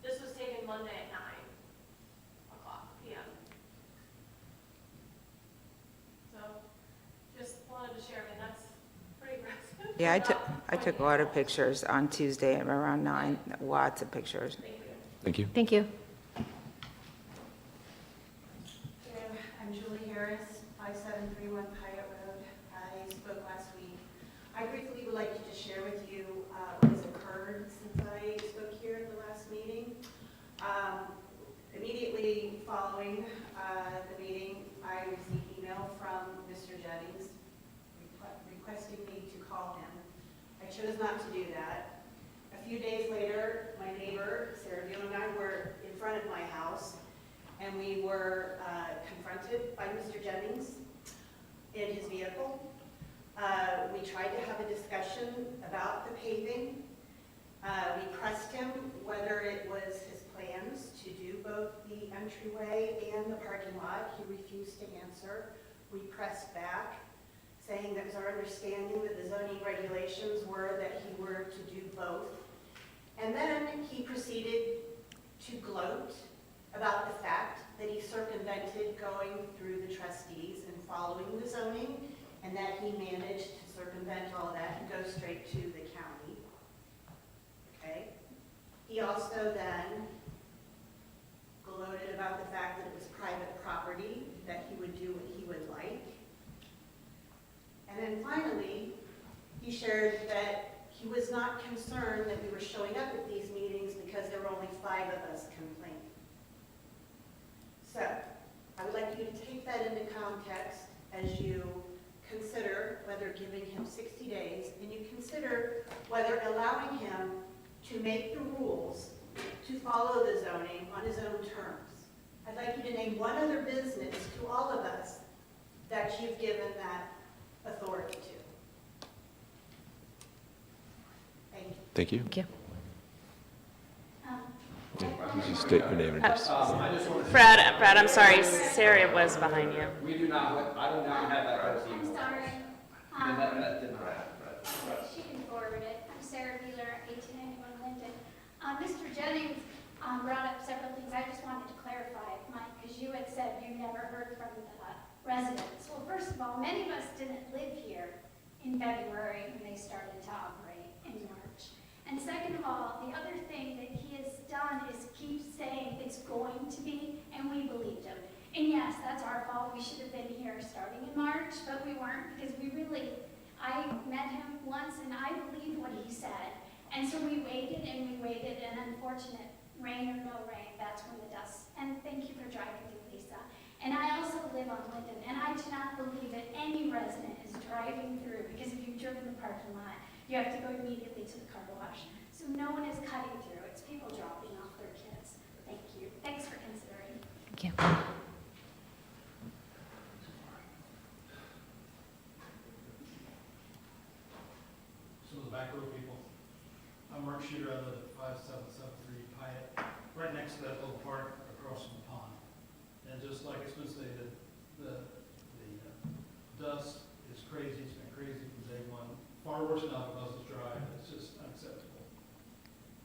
This was taken Monday at 9:00 p.m. So, just wanted to share, and that's pretty aggressive.
Yeah, I took a lot of pictures on Tuesday at around 9, lots of pictures.
Thank you.
Thank you.
I'm Julie Harris, 5731 Pyatt Road. I spoke last week. I briefly would like to just share with you what has occurred since I spoke here at the last meeting. Immediately following the meeting, I received email from Mr. Jennings requesting me to call him. I chose not to do that. A few days later, my neighbor, Sarah Beal, and I were in front of my house, and we were confronted by Mr. Jennings in his vehicle. We tried to have a discussion about the paving. We pressed him whether it was his plans to do both the entryway and the parking lot. He refused to answer. We pressed back, saying that it was our understanding that the zoning regulations were that he were to do both. And then he proceeded to gloat about the fact that he circumvented going through the trustees and following the zoning, and that he managed to circumvent all that and go straight to the county. Okay? He also then gloated about the fact that it was private property, that he would do what he would like. And then finally, he shared that he was not concerned that we were showing up at these meetings because there were only 5 of us complaining. So, I would like you to take that into context as you consider whether giving him 60 days, and you consider whether allowing him to make the rules to follow the zoning on his own terms. I'd like you to name one other business to all of us that you've given that authority to. Thank you.
Thank you.
Thank you.
Just state your name and address.
Brad, I'm sorry, Sarah was behind you.
We do not, I don't want to have that as
I'm sorry.
That didn't happen.
She can forward it. I'm Sarah Beeler, 1891 Linden. Mr. Jennings brought up several things. I just wanted to clarify, Mike, because you had said you never heard from the residents. Well, first of all, many of us didn't live here in February when they started to operate in March. And second of all, the other thing that he has done is keep saying it's going to be, and we believed him. And yes, that's our fault. We should have been here starting in March, but we weren't because I met him once and I believed what he said. And so we waited and we waited, and unfortunate, rain or no rain, that's when the dust, and thank you for driving through, Lisa. And I also live on Linden, and I do not believe that any resident is driving through, because if you've driven the parking lot, you have to go immediately to the car wash. So no one is cutting through, it's people dropping off their kids. Thank you. Thanks for considering.
Thank you.
Some of the back row people. I'm Mark Shooter, I live at 5773 Hyatt, right next to that little park across from the pond. And just like it's been stated, the dust is crazy, it's been crazy from day one. Far worse than Alcoba's Drive, it's just unacceptable.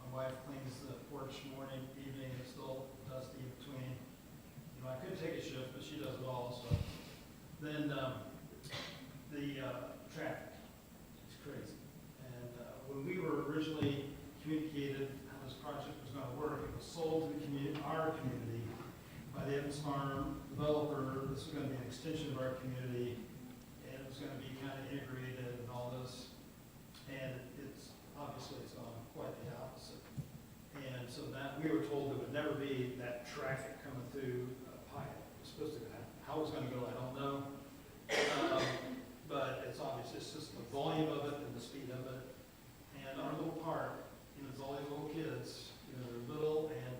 My wife cleans the porch morning, evening, it's still dusty in between. You know, I could take a shift, but she does it all, so. Then, the traffic is crazy. And when we were originally communicated how this project was going to work, it was sold to the community, our community, by the Evans Farm developer. This was going to be an extension of our community, and it was going to be kind of integrated and all this. And it's obviously it's gone quite the opposite. And so that we were told there would never be that traffic coming through Pyatt. It was supposed to happen. How it's going to go, I don't know. But it's obvious, it's just the volume of it and the speed of it. And our little park, you know, there's all these little kids, you know, they're little, and,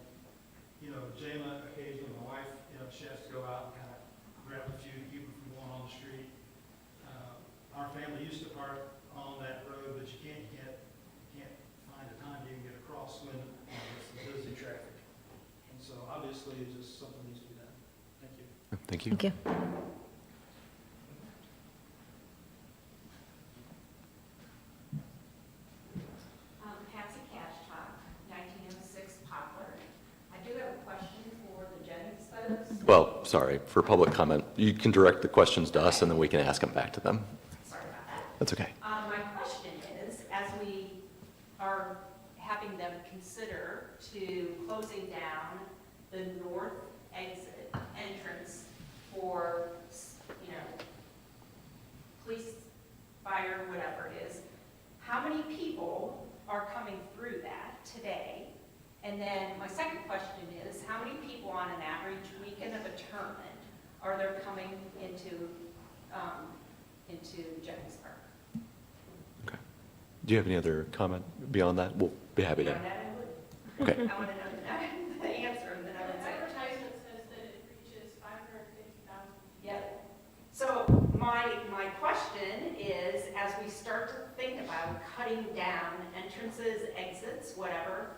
you know, Jayla, occasionally, my wife, you know, she has to go out and kind of grab a few, keep them from going on the street. Our family used to park on that road, but you can't find a time to even get across when it's the busy traffic. And so obviously, it's just something needs to be done. Thank you.
Thank you.
Thank you.
Patsy Cash Talk, 1906 Poplar. I do have a question for the Jennings folks.
Well, sorry, for public comment, you can direct the questions to us and then we can ask them back to them.
Sorry about that.
That's okay.
My question is, as we are having them consider to closing down the north exit entrance for, you know, police, fire, whatever it is, how many people are coming through that today? And then my second question is, how many people on an average weekend of a tournament are there coming into Jennings Park?
Okay. Do you have any other comment beyond that? We'll be happy to. Okay.
I want to know the answer, and then I would say.
Advertisement says that it reaches 550,000.
Yep. So my question is, as we start to think about cutting down entrances, exits, whatever,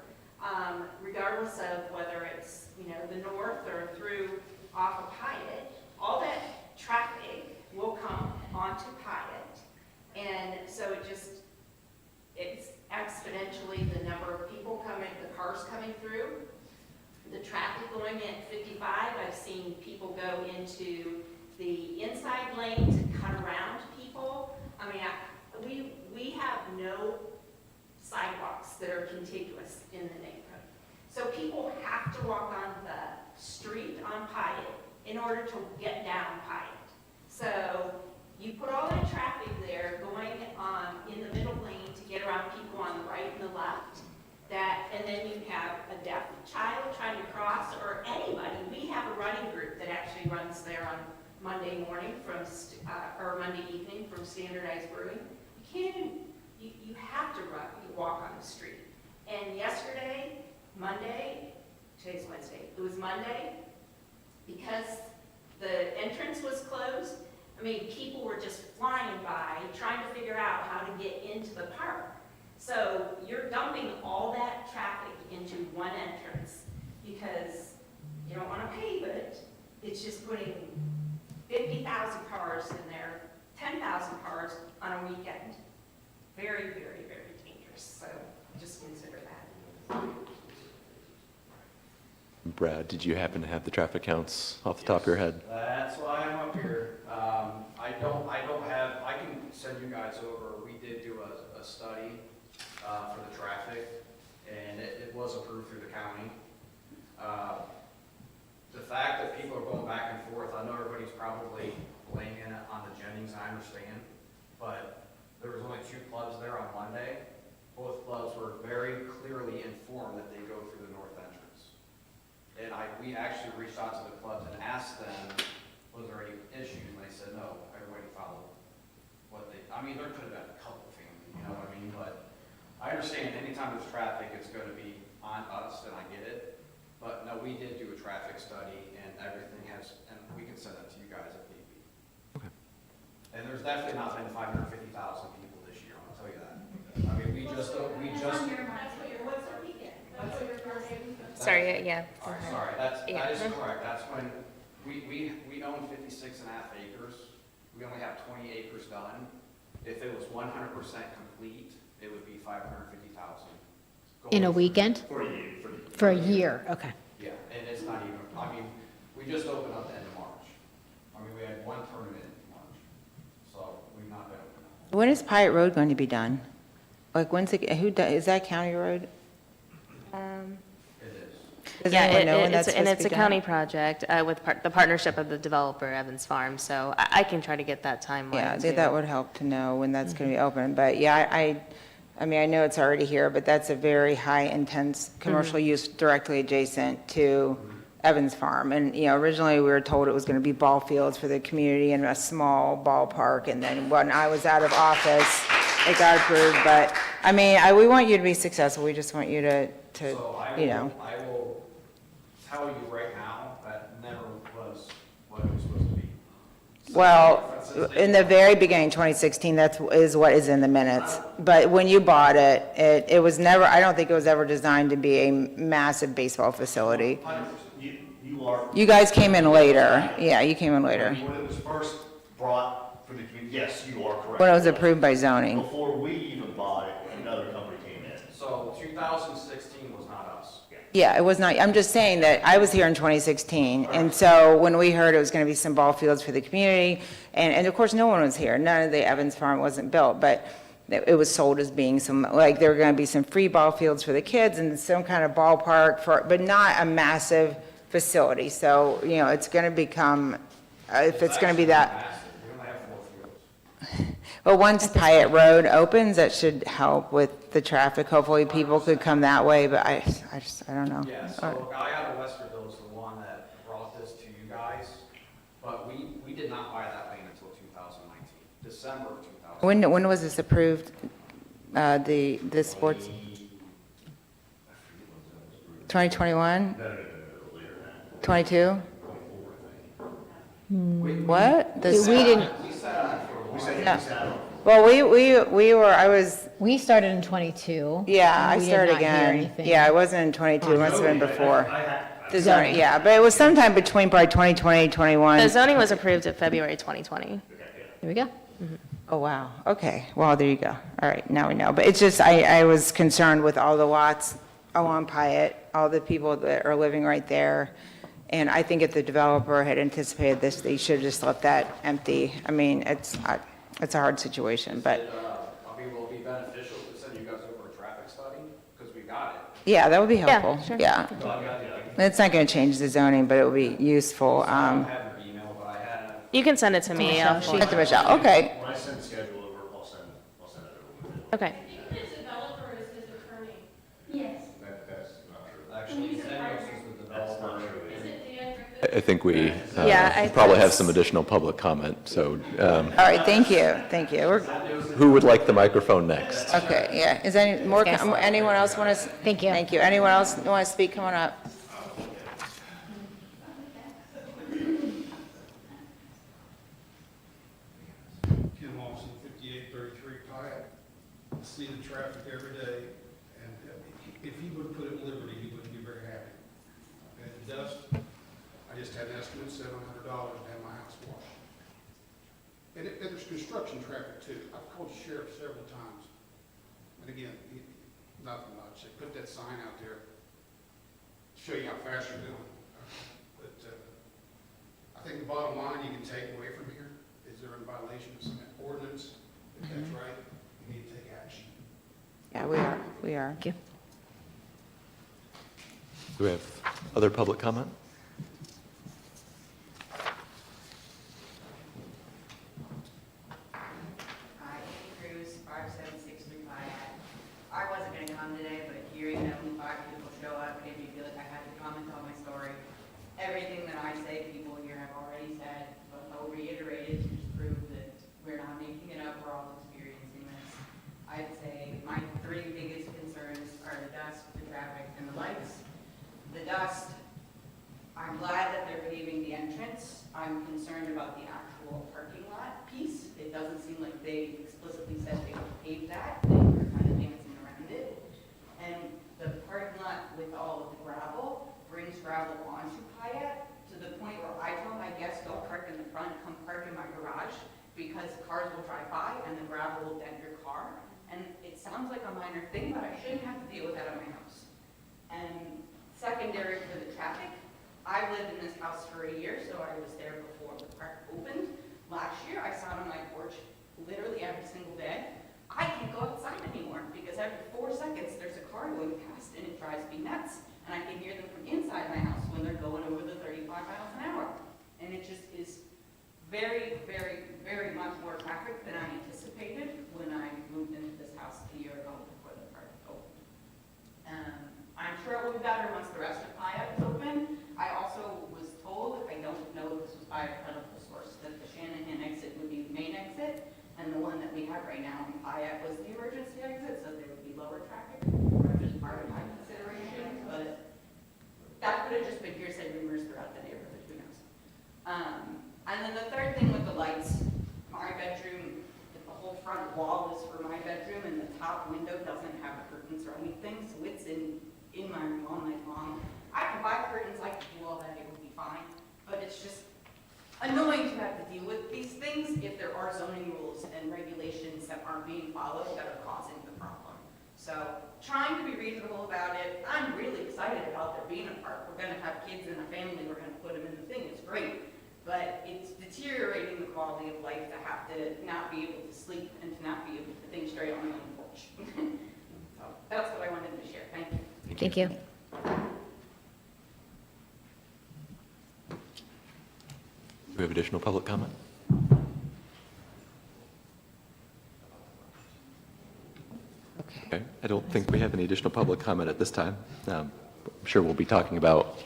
regardless of whether it's, you know, the north or through off of Hyatt, all that traffic will come onto Hyatt. And so it's exponentially the number of people coming, the cars coming through, the traffic going at 55. I've seen people go into the inside lane to cut around people. I mean, we have no sidewalks that are contiguous in the neighborhood. So people have to walk on the street on Pyatt in order to get down Pyatt. So you put all that traffic there going on in the middle lane to get around people on the right and the left. And then you have a deaf child trying to cross, or anybody. We have a running group that actually runs there on Monday morning or Monday evening from Standardized Brewing. You have to walk on the street. And yesterday, Monday, today's Wednesday, it was Monday, because the entrance was closed. I mean, people were just flying by, trying to figure out how to get into the park. So you're dumping all that traffic into one entrance because you don't want to pave it. It's just putting 50,000 cars in there, 10,000 cars on a weekend. Very, very, very dangerous. So just consider that.
Brad, did you happen to have the traffic counts off the top of your head?
That's why I'm up here. I can send you guys over, we did do a study for the traffic, and it was approved through the county. The fact that people are going back and forth, I know everybody's probably blaming it on the Jennings, I understand, but there was only 2 clubs there on Monday. Both clubs were very clearly informed that they go through the north entrance. And we actually reached out to the clubs and asked them, was there any issues? And they said, no, everybody followed what I mean, there could have been a couple families, you know what I mean? But I understand anytime there's traffic, it's going to be on us, and I get it. But no, we did do a traffic study, and everything and we can send that to you guys if need be.
Okay.
And there's definitely not been 550,000 people this year, I'll tell you that. I mean,
What's the weekend? What's your first?
Sorry, yeah.
All right, sorry, that is
Yeah.
correct. That's when we own 56 and a half acres. We only have 20 acres done. If it was 100% complete, it would be 550,000.
In a weekend?
For you,
For a year, okay.
Yeah, and it's not even, I mean, we just opened up the end of March. I mean, we had one tournament in March, so we've not been open up.
When is Pyatt Road going to be done? Like, when's it, is that county road?
It is.
Does
Yeah,
anyone know when
it's
that's supposed
a
to be done?
county project with the partnership of the developer, Evans Farm, so I can try to get that timeline.
Yeah,
too.
that would help to know when that's going to be open. But yeah, I mean, I know it's already here, but that's a very high intense commercial use directly adjacent to Evans Farm. And, you know, originally we were told it was going to be ball fields for the community and a small ballpark. And then when I was out of office, it got approved. But, I mean, we want you to be successful. We just want you to
So
you know.
I will tell you right now, that never was what it was supposed to be. So,
Well,
for instance,
in the very beginning, 2016, is what is in the minutes. But when you bought it, it was never, I don't think it was ever designed to be a massive baseball facility.
100%. You are.
You guys came in later. Yeah, you came in later.
When it was first brought for the community, yes, you are correct.
When it was approved by zoning.
Before we even bought it, another company came in.
So 2016 was not us.
Yeah, it was not, I'm just saying that I was here in 2016, and so when we heard it was going to be some ball fields for the community, and of course, no one was here. None of the Evans Farm wasn't built, but it was sold as being some, like, there were going to be some free ball fields for the kids and some kind of ballpark but not a massive facility. So, you know, it's going to become, if it's going to be that.
Massive. We only have 4 fields.
Well, once Pyatt Road opens, that should help with the traffic. Hopefully, people could come that way, but I don't know.
Yeah, so a guy out of Westerville is the one that brought this to you guys, but we did not buy that land until 2019, December of 2019.
When was this approved, the sports? 2021? 22? What?
We didn't,
No. Well, we were,
we started in '22.
yeah, I
We did
started
not hear
again.
anything.
Yeah, it wasn't in 22, it must have been before. The
Zoning.
zoning, yeah, but it was sometime between probably 2020, 21.
The zoning was approved in February 2020.
There we go.
Oh, wow, okay, well, there you go. All right, now we know. But it's just, I was concerned with all the lots along Pyatt, all the people that are living right there. And I think if the developer had anticipated this, they should have just left that empty. I mean, it's a hard situation, but,
Will it be beneficial to send you guys over a traffic study? Because we got it.
yeah, that would be
Yeah,
helpful.
sure.
Yeah. It's not going to change the zoning, but it would be useful.
I don't have your email, but I had.
You can send it to me. I'll
Back to Michelle, okay.
When I send the schedule over, I'll send it over with it.
Okay.
Even his developer is his attorney.
Yes.
That's not true.
Actually, Zenius is the
That's
developer.
not true.
Is it Dan Griffith?
I think we
Yeah, I-
probably have some additional public comment, so
All right, thank you, thank you.
who would like the microphone next?
Okay, yeah. Is any more,
Yes.
anyone else want to?
Thank you.
Thank you. Anyone else want to speak? Come on up.
Ken Lawson, 5833 Pyatt. See the traffic every day, and if he would put it in Liberty, he wouldn't be very happy. And dust, I just had an estimate, $700 to have my house washed. And there's construction traffic too. I've called the sheriff several times. And again, nothing much. They put that sign out there, show you how fast you're going. But I think the bottom line you can take away from here is they're in violation of some ordinance. If that's right, you need to take action.
Yeah, we are.
Thank you.
Do we have other public comment?
Hi, Amy Cruz, 5763 Pyatt. I wasn't going to come today, but hearing that 5 people show up made me feel like I had to come and tell my story. Everything that I say, people here have already said, but I'll reiterate it to just prove that we're not making it up, we're all experiencing this. I'd say my 3 biggest concerns are the dust, the traffic, and the lights. The dust, I'm glad that they're paving the entrance. I'm concerned about the actual parking lot piece. It doesn't seem like they explicitly said they would pave that. They were kind of dancing around it. And the parking lot with all of the gravel brings gravel onto Pyatt to the point where I tell my guests, don't park in the front, come park in my garage, because cars will drive by and the gravel will dent your car. And it sounds like a minor thing, but I shouldn't have to deal with that at my house. And secondary for the traffic, I've lived in this house for a year, so I was there before the park opened. Last year, I sat on my porch literally every single day. I can't go outside anymore because every 4 seconds there's a car going past and it drives me nuts. And I can hear them from inside my house when they're going over the 35 miles an hour. And it just is very, very, very much more traffic than I anticipated when I moved into this house a year ago before the park opened. I'm sure it will be better once the rest of Pyatt is open. I also was told, I don't know if this was by a credible source, that the Shanahan exit would be the main exit, and the one that we have right now in Pyatt was the emergency exit, so there would be lower traffic, which is part of my consideration, but that could have just been hearsay rumors throughout the neighborhood, who knows. And then the third thing with the lights, my bedroom, the whole front wall is for my bedroom, and the top window doesn't have curtains or anything, so it's in my room all night long. I can buy curtains, I can do all that, it would be fine, but it's just annoying to have to deal with these things if there are zoning rules and regulations that aren't being followed that are causing the problem. So trying to be reasonable about it. I'm really excited about there being a park. We're gonna have kids in a family, we're gonna put them in the thing, it's great. But it's deteriorating the quality of life to have to not be able to sleep and to not be able to think straight on my own porch. So that's what I wanted to share, thank you.
Thank you.
Do we have additional public comment? Okay, I don't think we have any additional public comment at this time. I'm sure we'll be talking about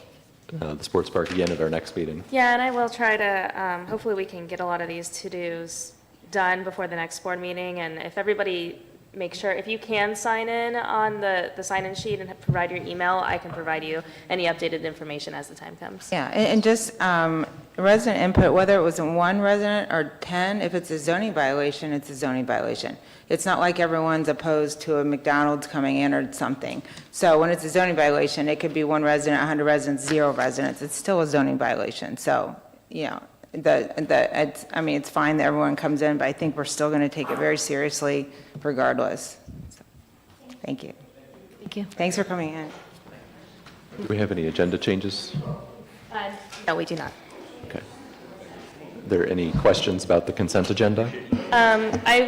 the sports park again at our next meeting.
Yeah, and I will try to, hopefully we can get a lot of these to-dos done before the next board meeting, and if everybody make sure, if you can sign in on the sign-in sheet and provide your email, I can provide you any updated information as the time comes.
Yeah, and just resident input, whether it was 1 resident or 10, if it's a zoning violation, it's a zoning violation. It's not like everyone's opposed to a McDonald's coming in or something. So when it's a zoning violation, it could be 1 resident, 100 residents, 0 residents. It's still a zoning violation. So, you know, it's fine that everyone comes in, but I think we're still going to take it very seriously regardless. So, thank you.
Thank you.
Thanks for coming in.
Do we have any agenda changes?
No, we do not.
Okay. Are there any questions about the consent agenda?
I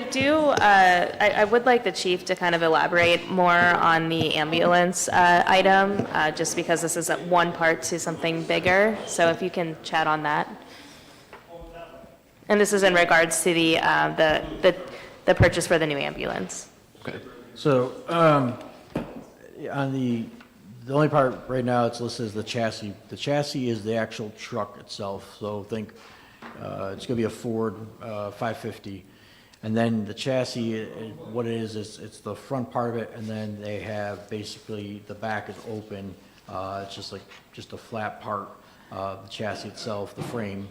would like the chief to kind of elaborate more on the ambulance item, just because this is one part to something bigger. So if you can chat on that. And this is in regards to the purchase for the new ambulance.
Okay.
So, on the only part right now it's listed as the chassis. The chassis is the actual truck itself. So think, it's gonna be a Ford 550. And then the chassis, what it is, it's the front part of it, and then they have basically, the back is open. It's just a flat part, the chassis itself, the frame.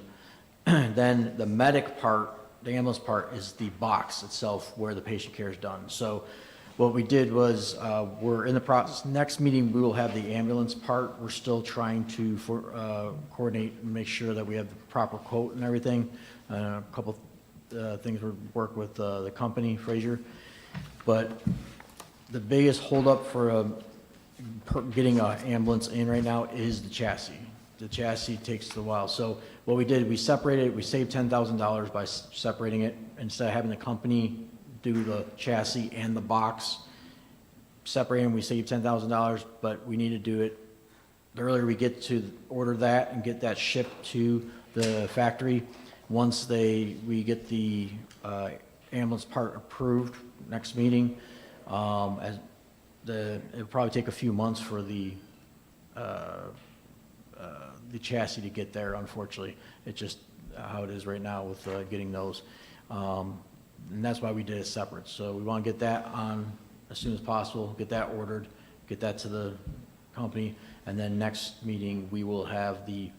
Then the medic part, the ambulance part, is the box itself where the patient care is done. So what we did was, we're in the process, next meeting, we will have the ambulance part. We're still trying to coordinate and make sure that we have the proper quote and everything. A couple things we work with the company, Frazier. But the biggest holdup for getting an ambulance in right now is the chassis. The chassis takes a while. So what we did, we separated it. We saved $10,000 by separating it. Instead of having the company do the chassis and the box, separating, we saved $10,000, but we need to do it. The earlier we get to order that and get that shipped to the factory, once we get the ambulance part approved next meeting, it'll probably take a few months for the chassis to get there, unfortunately. It's just how it is right now with getting those. And that's why we did it separate. So we want to get that on as soon as possible, get that ordered, get that to the company, and then next meeting, we will have the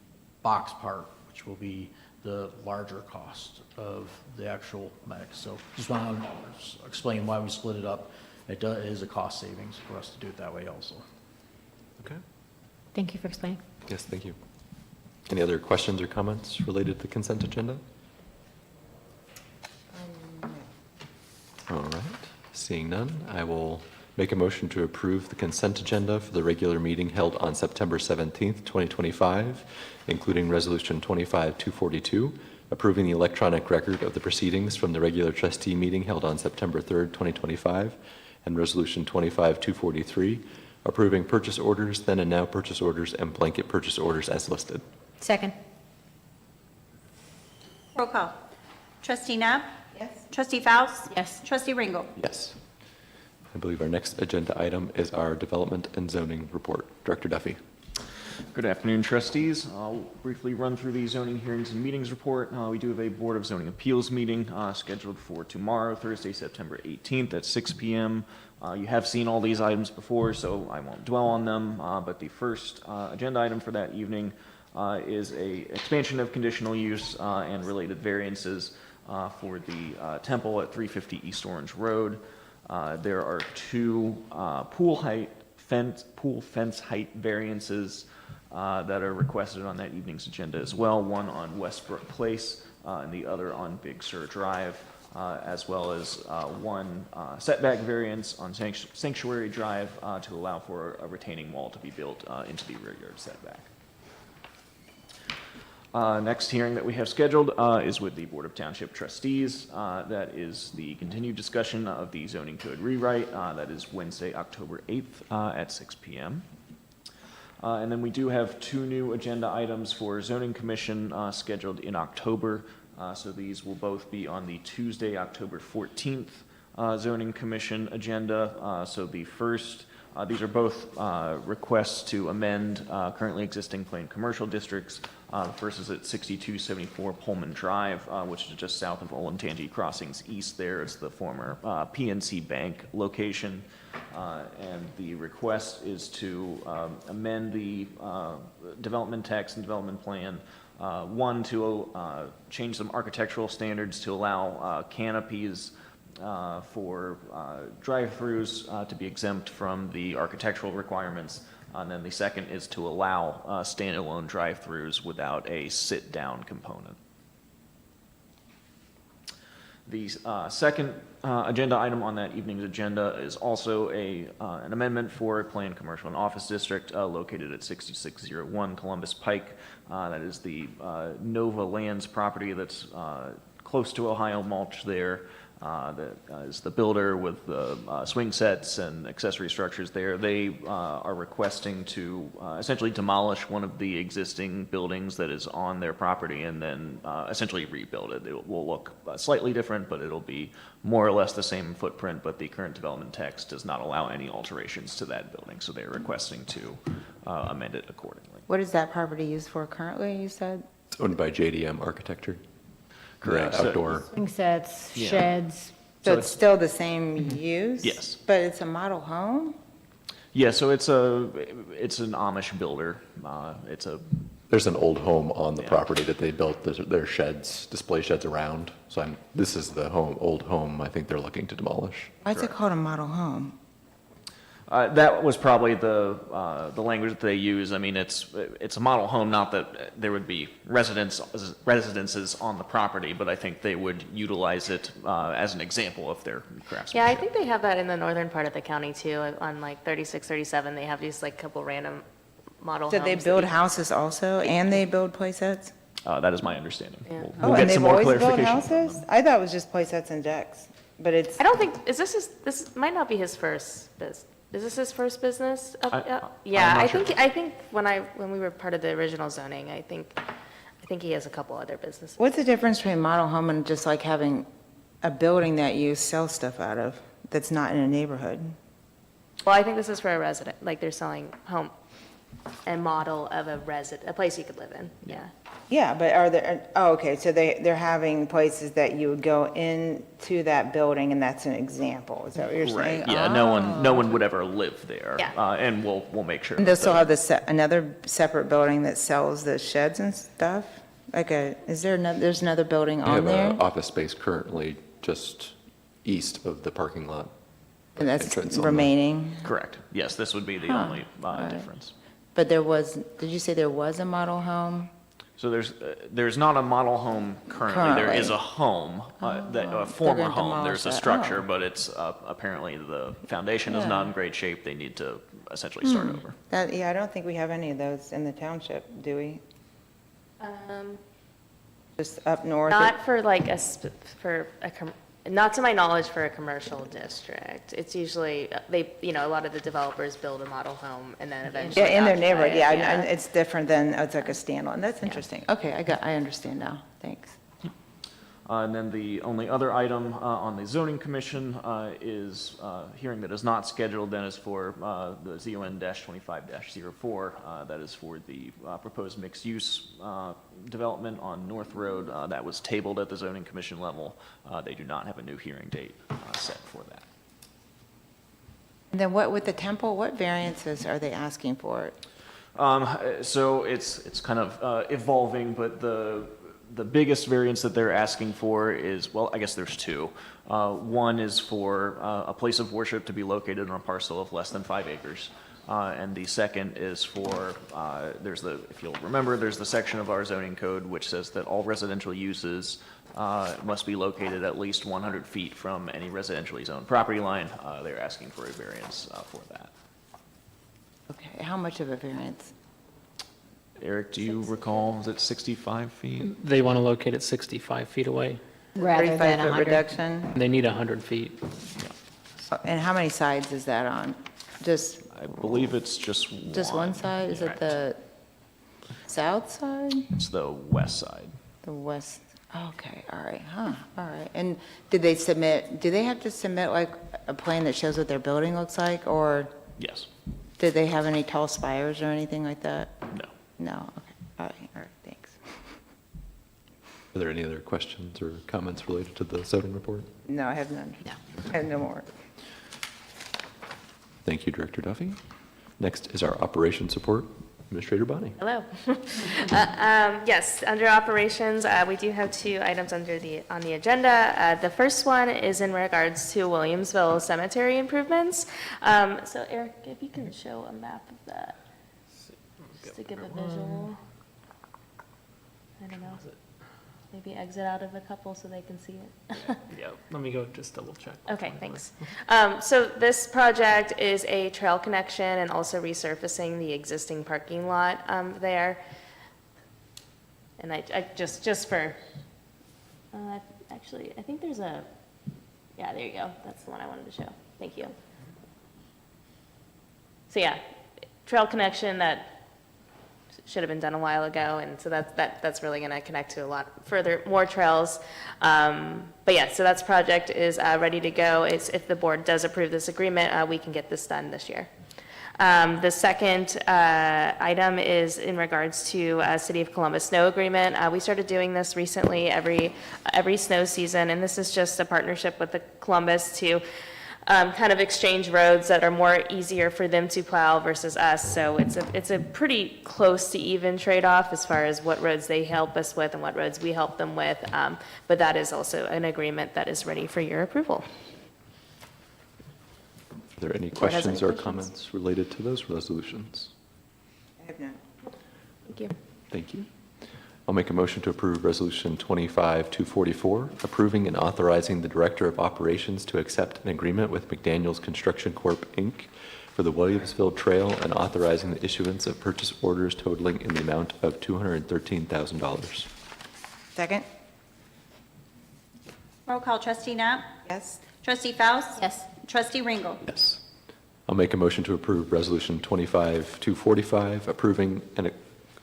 box part, which will be the larger cost of the actual medic. So just want to explain why we split it up. It is a cost savings for us to do it that way also.
Okay.
Thank you for explaining.
Yes, thank you. Any other questions or comments related to the consent agenda? All right, seeing none, I will make a motion to approve the consent agenda for the regular meeting held on September 17th, 2025, including Resolution 25-242, approving the electronic record of the proceedings from the regular trustee meeting held on September 3rd, 2025, and Resolution 25-243, approving purchase orders, then and now purchase orders, and blanket purchase orders as listed.
Second.
Roll call. Trustee Nab?
Yes.
Trustee Faust?
Yes.
Trustee Ringle?
Yes. I believe our next agenda item is our development and zoning report. Director Duffy.
Good afternoon, trustees. I'll briefly run through the zoning hearings and meetings report. We do have a Board of Zoning Appeals meeting scheduled for tomorrow, Thursday, September 18th at 6 p.m. You have seen all these items before, so I won't dwell on them, but the first agenda item for that evening is a expansion of conditional use and related variances for the temple at 350 East Orange Road. There are two pool fence height variances that are requested on that evening's agenda as well, one on Westbrook Place and the other on Big Sur Drive, as well as one setback variance on Sanctuary Drive to allow for a retaining wall to be built into the rear yard setback. Next hearing that we have scheduled is with the Board of Township Trustees. That is the continued discussion of the zoning code rewrite. That is Wednesday, October 8th at 6 p.m. And then we do have two new agenda items for Zoning Commission scheduled in October. So these will both be on the Tuesday, October 14th Zoning Commission agenda. So the first, these are both requests to amend currently existing planned commercial districts. The first is at 6274 Pullman Drive, which is just south of Olentangy Crossings East there. It's the former PNC Bank location. And the request is to amend the development text and development plan. One, to change some architectural standards to allow canopies for drive-throughs to be exempt from the architectural requirements. And then the second is to allow standalone drive-throughs without a sit-down component. The second agenda item on that evening's agenda is also an amendment for a planned commercial and office district located at 6601 Columbus Pike. That is the Nova Lands property that's close to Ohio Mulch there. That is the builder with the swing sets and accessory structures there. They are requesting to essentially demolish one of the existing buildings that is on their property and then essentially rebuild it. It will look slightly different, but it'll be more or less the same footprint, but the current development text does not allow any alterations to that building, so they're requesting to amend it accordingly.
What is that property used for currently, you said?
It's owned by JDM Architecture.
Correct.
Outdoor.
Swing sets,
Yeah.
sheds.
So it's still the same use?
Yes.
But it's a model home?
Yeah, so it's an Amish builder.
There's an old home on the
Yeah.
property that they built their sheds, display sheds around. So this is the old home I think they're looking to demolish.
Why is it called a model home?
That was probably the language that they use. I mean, it's a model home, not that there would be residences on the property, but I think they would utilize it as an example of their craftsmanship.
Yeah, I think they have that in the northern part of the county too, on like 36, 37, they have these like couple random model
So
homes.
they
that
build
you-
houses also, and they build play sets?
That is my understanding.
Yeah.
We'll
Oh,
get
and
some
they've
more
always built
clarification.
houses? I thought it was just play sets and decks, but it's,
I don't think, this might not be his first business. Is this his first business? Yeah,
I'm not
I
sure.
think when we were part of the original zoning, I think he has a couple other businesses.
what's the difference between model home and just like having a building that you sell stuff out of that's not in a neighborhood?
Well, I think this is for a resident, like they're selling home, a model of a place you could live in, yeah.
Yeah, but are there, oh, okay, so they're having places that you would go into that building, and that's an example, is that what you're saying?
Right, yeah,
Oh.
no one would ever live there.
Yeah.
And we'll make sure.
And they'll
that
still have another separate building that sells the sheds and stuff? Is there another, there's another building
They
on
have
there?
an office space currently just east of the parking lot.
And that's
entrance on the-
remaining?
Correct, yes, this would be the only difference.
But did you say there was a model home?
So there's not a model home currently. There is
Currently.
a home, a former
They're gonna
home.
demolish
There's a
that.
structure,
Oh.
but it's apparently the foundation is
Yeah.
not in great shape. They need to essentially start over.
Yeah, I don't think we have any of those in the township, do we? Just up north?
Not for like not to my knowledge for a commercial district. It's usually, a lot of the developers build a model home and then eventually.
Yeah, in their
occupy
neighborhood,
it,
yeah, and it's different than, it's like a standalone, that's interesting. Okay, I understand now, thanks.
And then the only other item on the zoning commission is hearing that is not scheduled, then is for the ZON-25-04. That is for the proposed mixed-use development on North Road. That was tabled at the zoning commission level. They do not have a new hearing date set for that.
And then what with the temple, what variances are they asking for?
So it's kind of evolving, but the biggest variance that they're asking for is, well, I guess there's two. One is for a place of worship to be located on a parcel of less than 5 acres. And the second is for, if you'll remember, there's the section of our zoning code which says that all residential uses must be located at least 100 feet from any residentially zoned property line. They're asking for a variance for that.
Okay, how much of a variance?
Eric, do you recall, is it 65 feet?
They want to locate it 65 feet away.
Rather than
35-foot
100.
reduction?
They need 100 feet.
And how many sides is that on? Just
I believe it's just one.
Just one side? Is it the south side?
It's the west side.
The west, okay, all right, all right. And do they have to submit like a plan that shows what their building looks like, or
Yes.
did they have any tall spires or anything like that?
No.
No, okay, all right, thanks.
Are there any other questions or comments related to the zoning report?
No, I have none.
No.
I have no more.
Thank you, Director Duffy. Next is our operations support, Administrator Bonnie.
Hello. Yes, under operations, we do have 2 items on the agenda. The first one is in regards to Williamsville Cemetery improvements. So Eric, if you can show a map of that, just to give a visual. I don't know. maybe exit out of a couple so they can see it.
Yeah, let me go just double check.
Okay, thanks. So this project is a trail connection and also resurfacing the existing parking lot there. And I just for, actually, I think there's a, yeah, there you go. That's the one I wanted to show. Thank you. So yeah, trail connection that should have been done a while ago, and so that's really going to connect to a lot further, more trails. But yeah, so that's project is ready to go. If the board does approve this agreement, we can get this done this year. The second item is in regards to City of Columbus snow agreement. We started doing this recently every snow season, and this is just a partnership with the Columbus to kind of exchange roads that are more easier for them to plow versus us. So it's a pretty close to even trade-off as far as what roads they help us with and what roads we help them with. But that is also an agreement that is ready for your approval.
Are there any
Board has any
questions or
questions?
comments related to those resolutions?
I have none.
Thank you.
Thank you. I'll make a motion to approve Resolution 25-244, approving and authorizing the Director of Operations to accept an agreement with McDaniels Construction Corp., Inc. for the Williamsville Trail and authorizing the issuance of purchase orders totaling in the amount of $213,000.
Second?
Roll call, trustee Knapp?
Yes.
Trustee Faust?
Yes.
Trustee Ringle?
Yes. I'll make a motion to approve Resolution 25-245, approving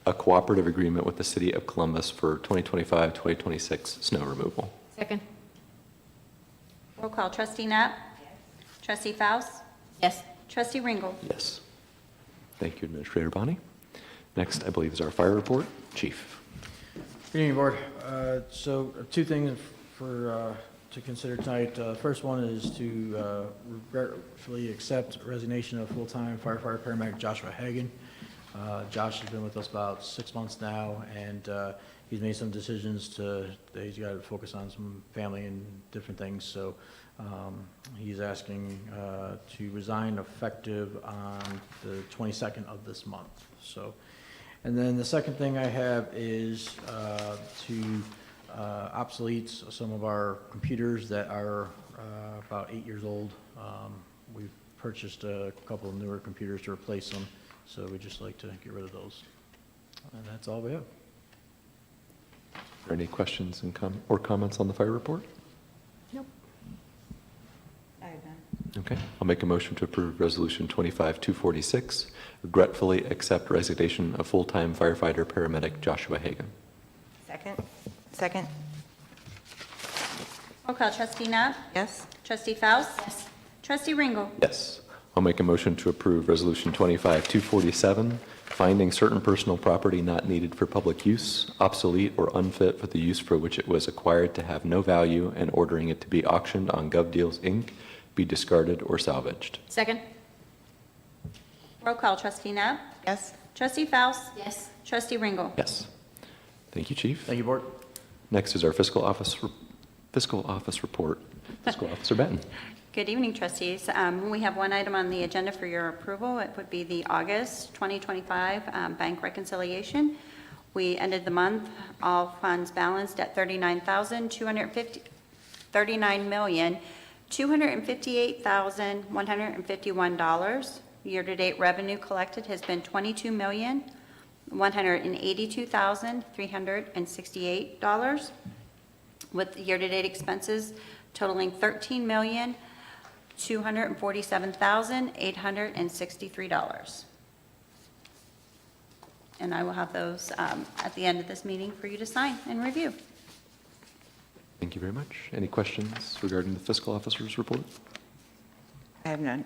a cooperative agreement with the City of Columbus for 2025-2026 snow removal.
Second.
Roll call, trustee Knapp? Trustee Faust?
Yes.
Trustee Ringle?
Yes. Thank you, Administrator Bonnie. Next, I believe, is our fire report. Chief.
Good evening, Board. So two things to consider tonight. First one is to regretfully accept resignation of full-time firefighter paramedic Joshua Hagan. Josh has been with us about 6 months now, and he's made some decisions that he's got to focus on some family and different things. So he's asking to resign effective on the 22nd of this month. So, and then the second thing I have is to obsolete some of our computers that are about 8 years old. We've purchased a couple of newer computers to replace them. So we'd just like to get rid of those. And that's all we have.
Are there any questions or comments on the fire report?
Nope.
I have none.
Okay. I'll make a motion to approve Resolution 25-246, regretfully accept resignation of full-time firefighter paramedic Joshua Hagan.
Second? Second?
Roll call, trustee Knapp?
Yes.
Trustee Faust?
Yes.
Trustee Ringle?
Yes. I'll make a motion to approve Resolution 25-247, finding certain personal property not needed for public use, obsolete, or unfit for the use for which it was acquired to have no value, and ordering it to be auctioned on GovDeals, Inc., be discarded or salvaged.
Second.
Roll call, trustee Knapp?
Yes.
Trustee Faust?
Yes.
Trustee Ringle?
Yes. Thank you, Chief.
Thank you, Board.
Next is our fiscal office report. Fiscal Officer Benton.
Good evening, trustees. We have one item on the agenda for your approval. It would be the August 2025 bank reconciliation. We ended the month, all funds balanced at $39,258,151. Year-to-date revenue collected has been $22,182,368, with year-to-date expenses totaling $13,247,863. And I will have those at the end of this meeting for you to sign and review.
Thank you very much. Any questions regarding the fiscal officer's report?
I have none.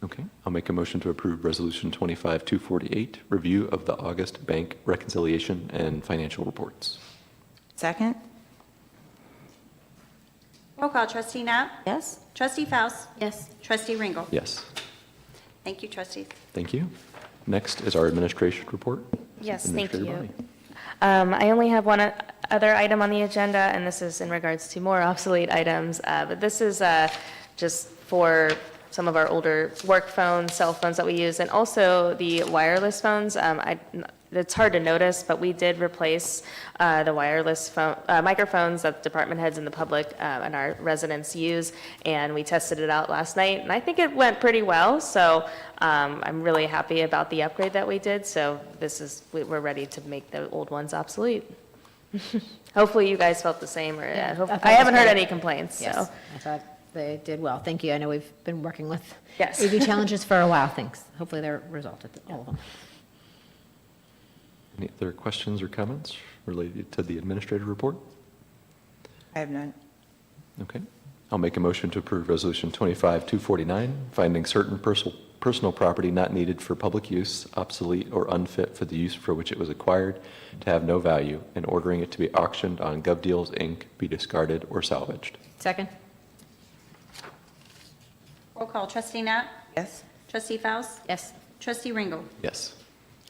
Okay. I'll make a motion to approve Resolution 25-248, review of the August bank reconciliation and financial reports.
Second?
Roll call, trustee Knapp?
Yes.
Trustee Faust?
Yes.
Trustee Ringle?
Yes.
Thank you, trustees.
Thank you. Next is our administration report.
Yes, thank
Administrator
you.
Bonnie.
I only have one other item on the agenda, and this is in regards to more obsolete items. But this is just for some of our older work phones, cell phones that we use, and also the wireless phones. It's hard to notice, but we did replace the wireless phone, microphones that department heads and the public and our residents use, and we tested it out last night, and I think it went pretty well, so I'm really happy about the upgrade that we did, so we're ready to make the old ones obsolete. Hopefully you guys felt the same, or I haven't heard any complaints, so.
Yes, I thought they did well. Thank you. I know we've been working with
Yes.
AV challenges for a while. Thanks. Hopefully they're resolved, all of them.
Any other questions or comments related to the administrative report?
I have none.
Okay. I'll make a motion to approve Resolution 25-249, finding certain personal property not needed for public use, obsolete, or unfit for the use for which it was acquired to have no value, and ordering it to be auctioned on GovDeals, Inc., be discarded or salvaged.
Second?
Roll call, trustee Nat?
Yes?
Trustee Faust?
Yes.
Trustee Ringo?
Yes.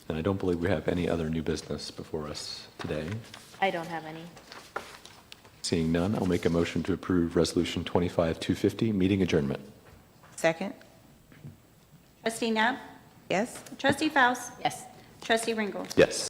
And I don't believe we have any other new business before us today.
I don't have any.
Seeing none, I'll make a motion to approve Resolution 25-250, meeting adjournment.
Second?
Trustee Nat?
Yes?
Trustee Faust?
Yes.
Trustee Ringo?
Yes.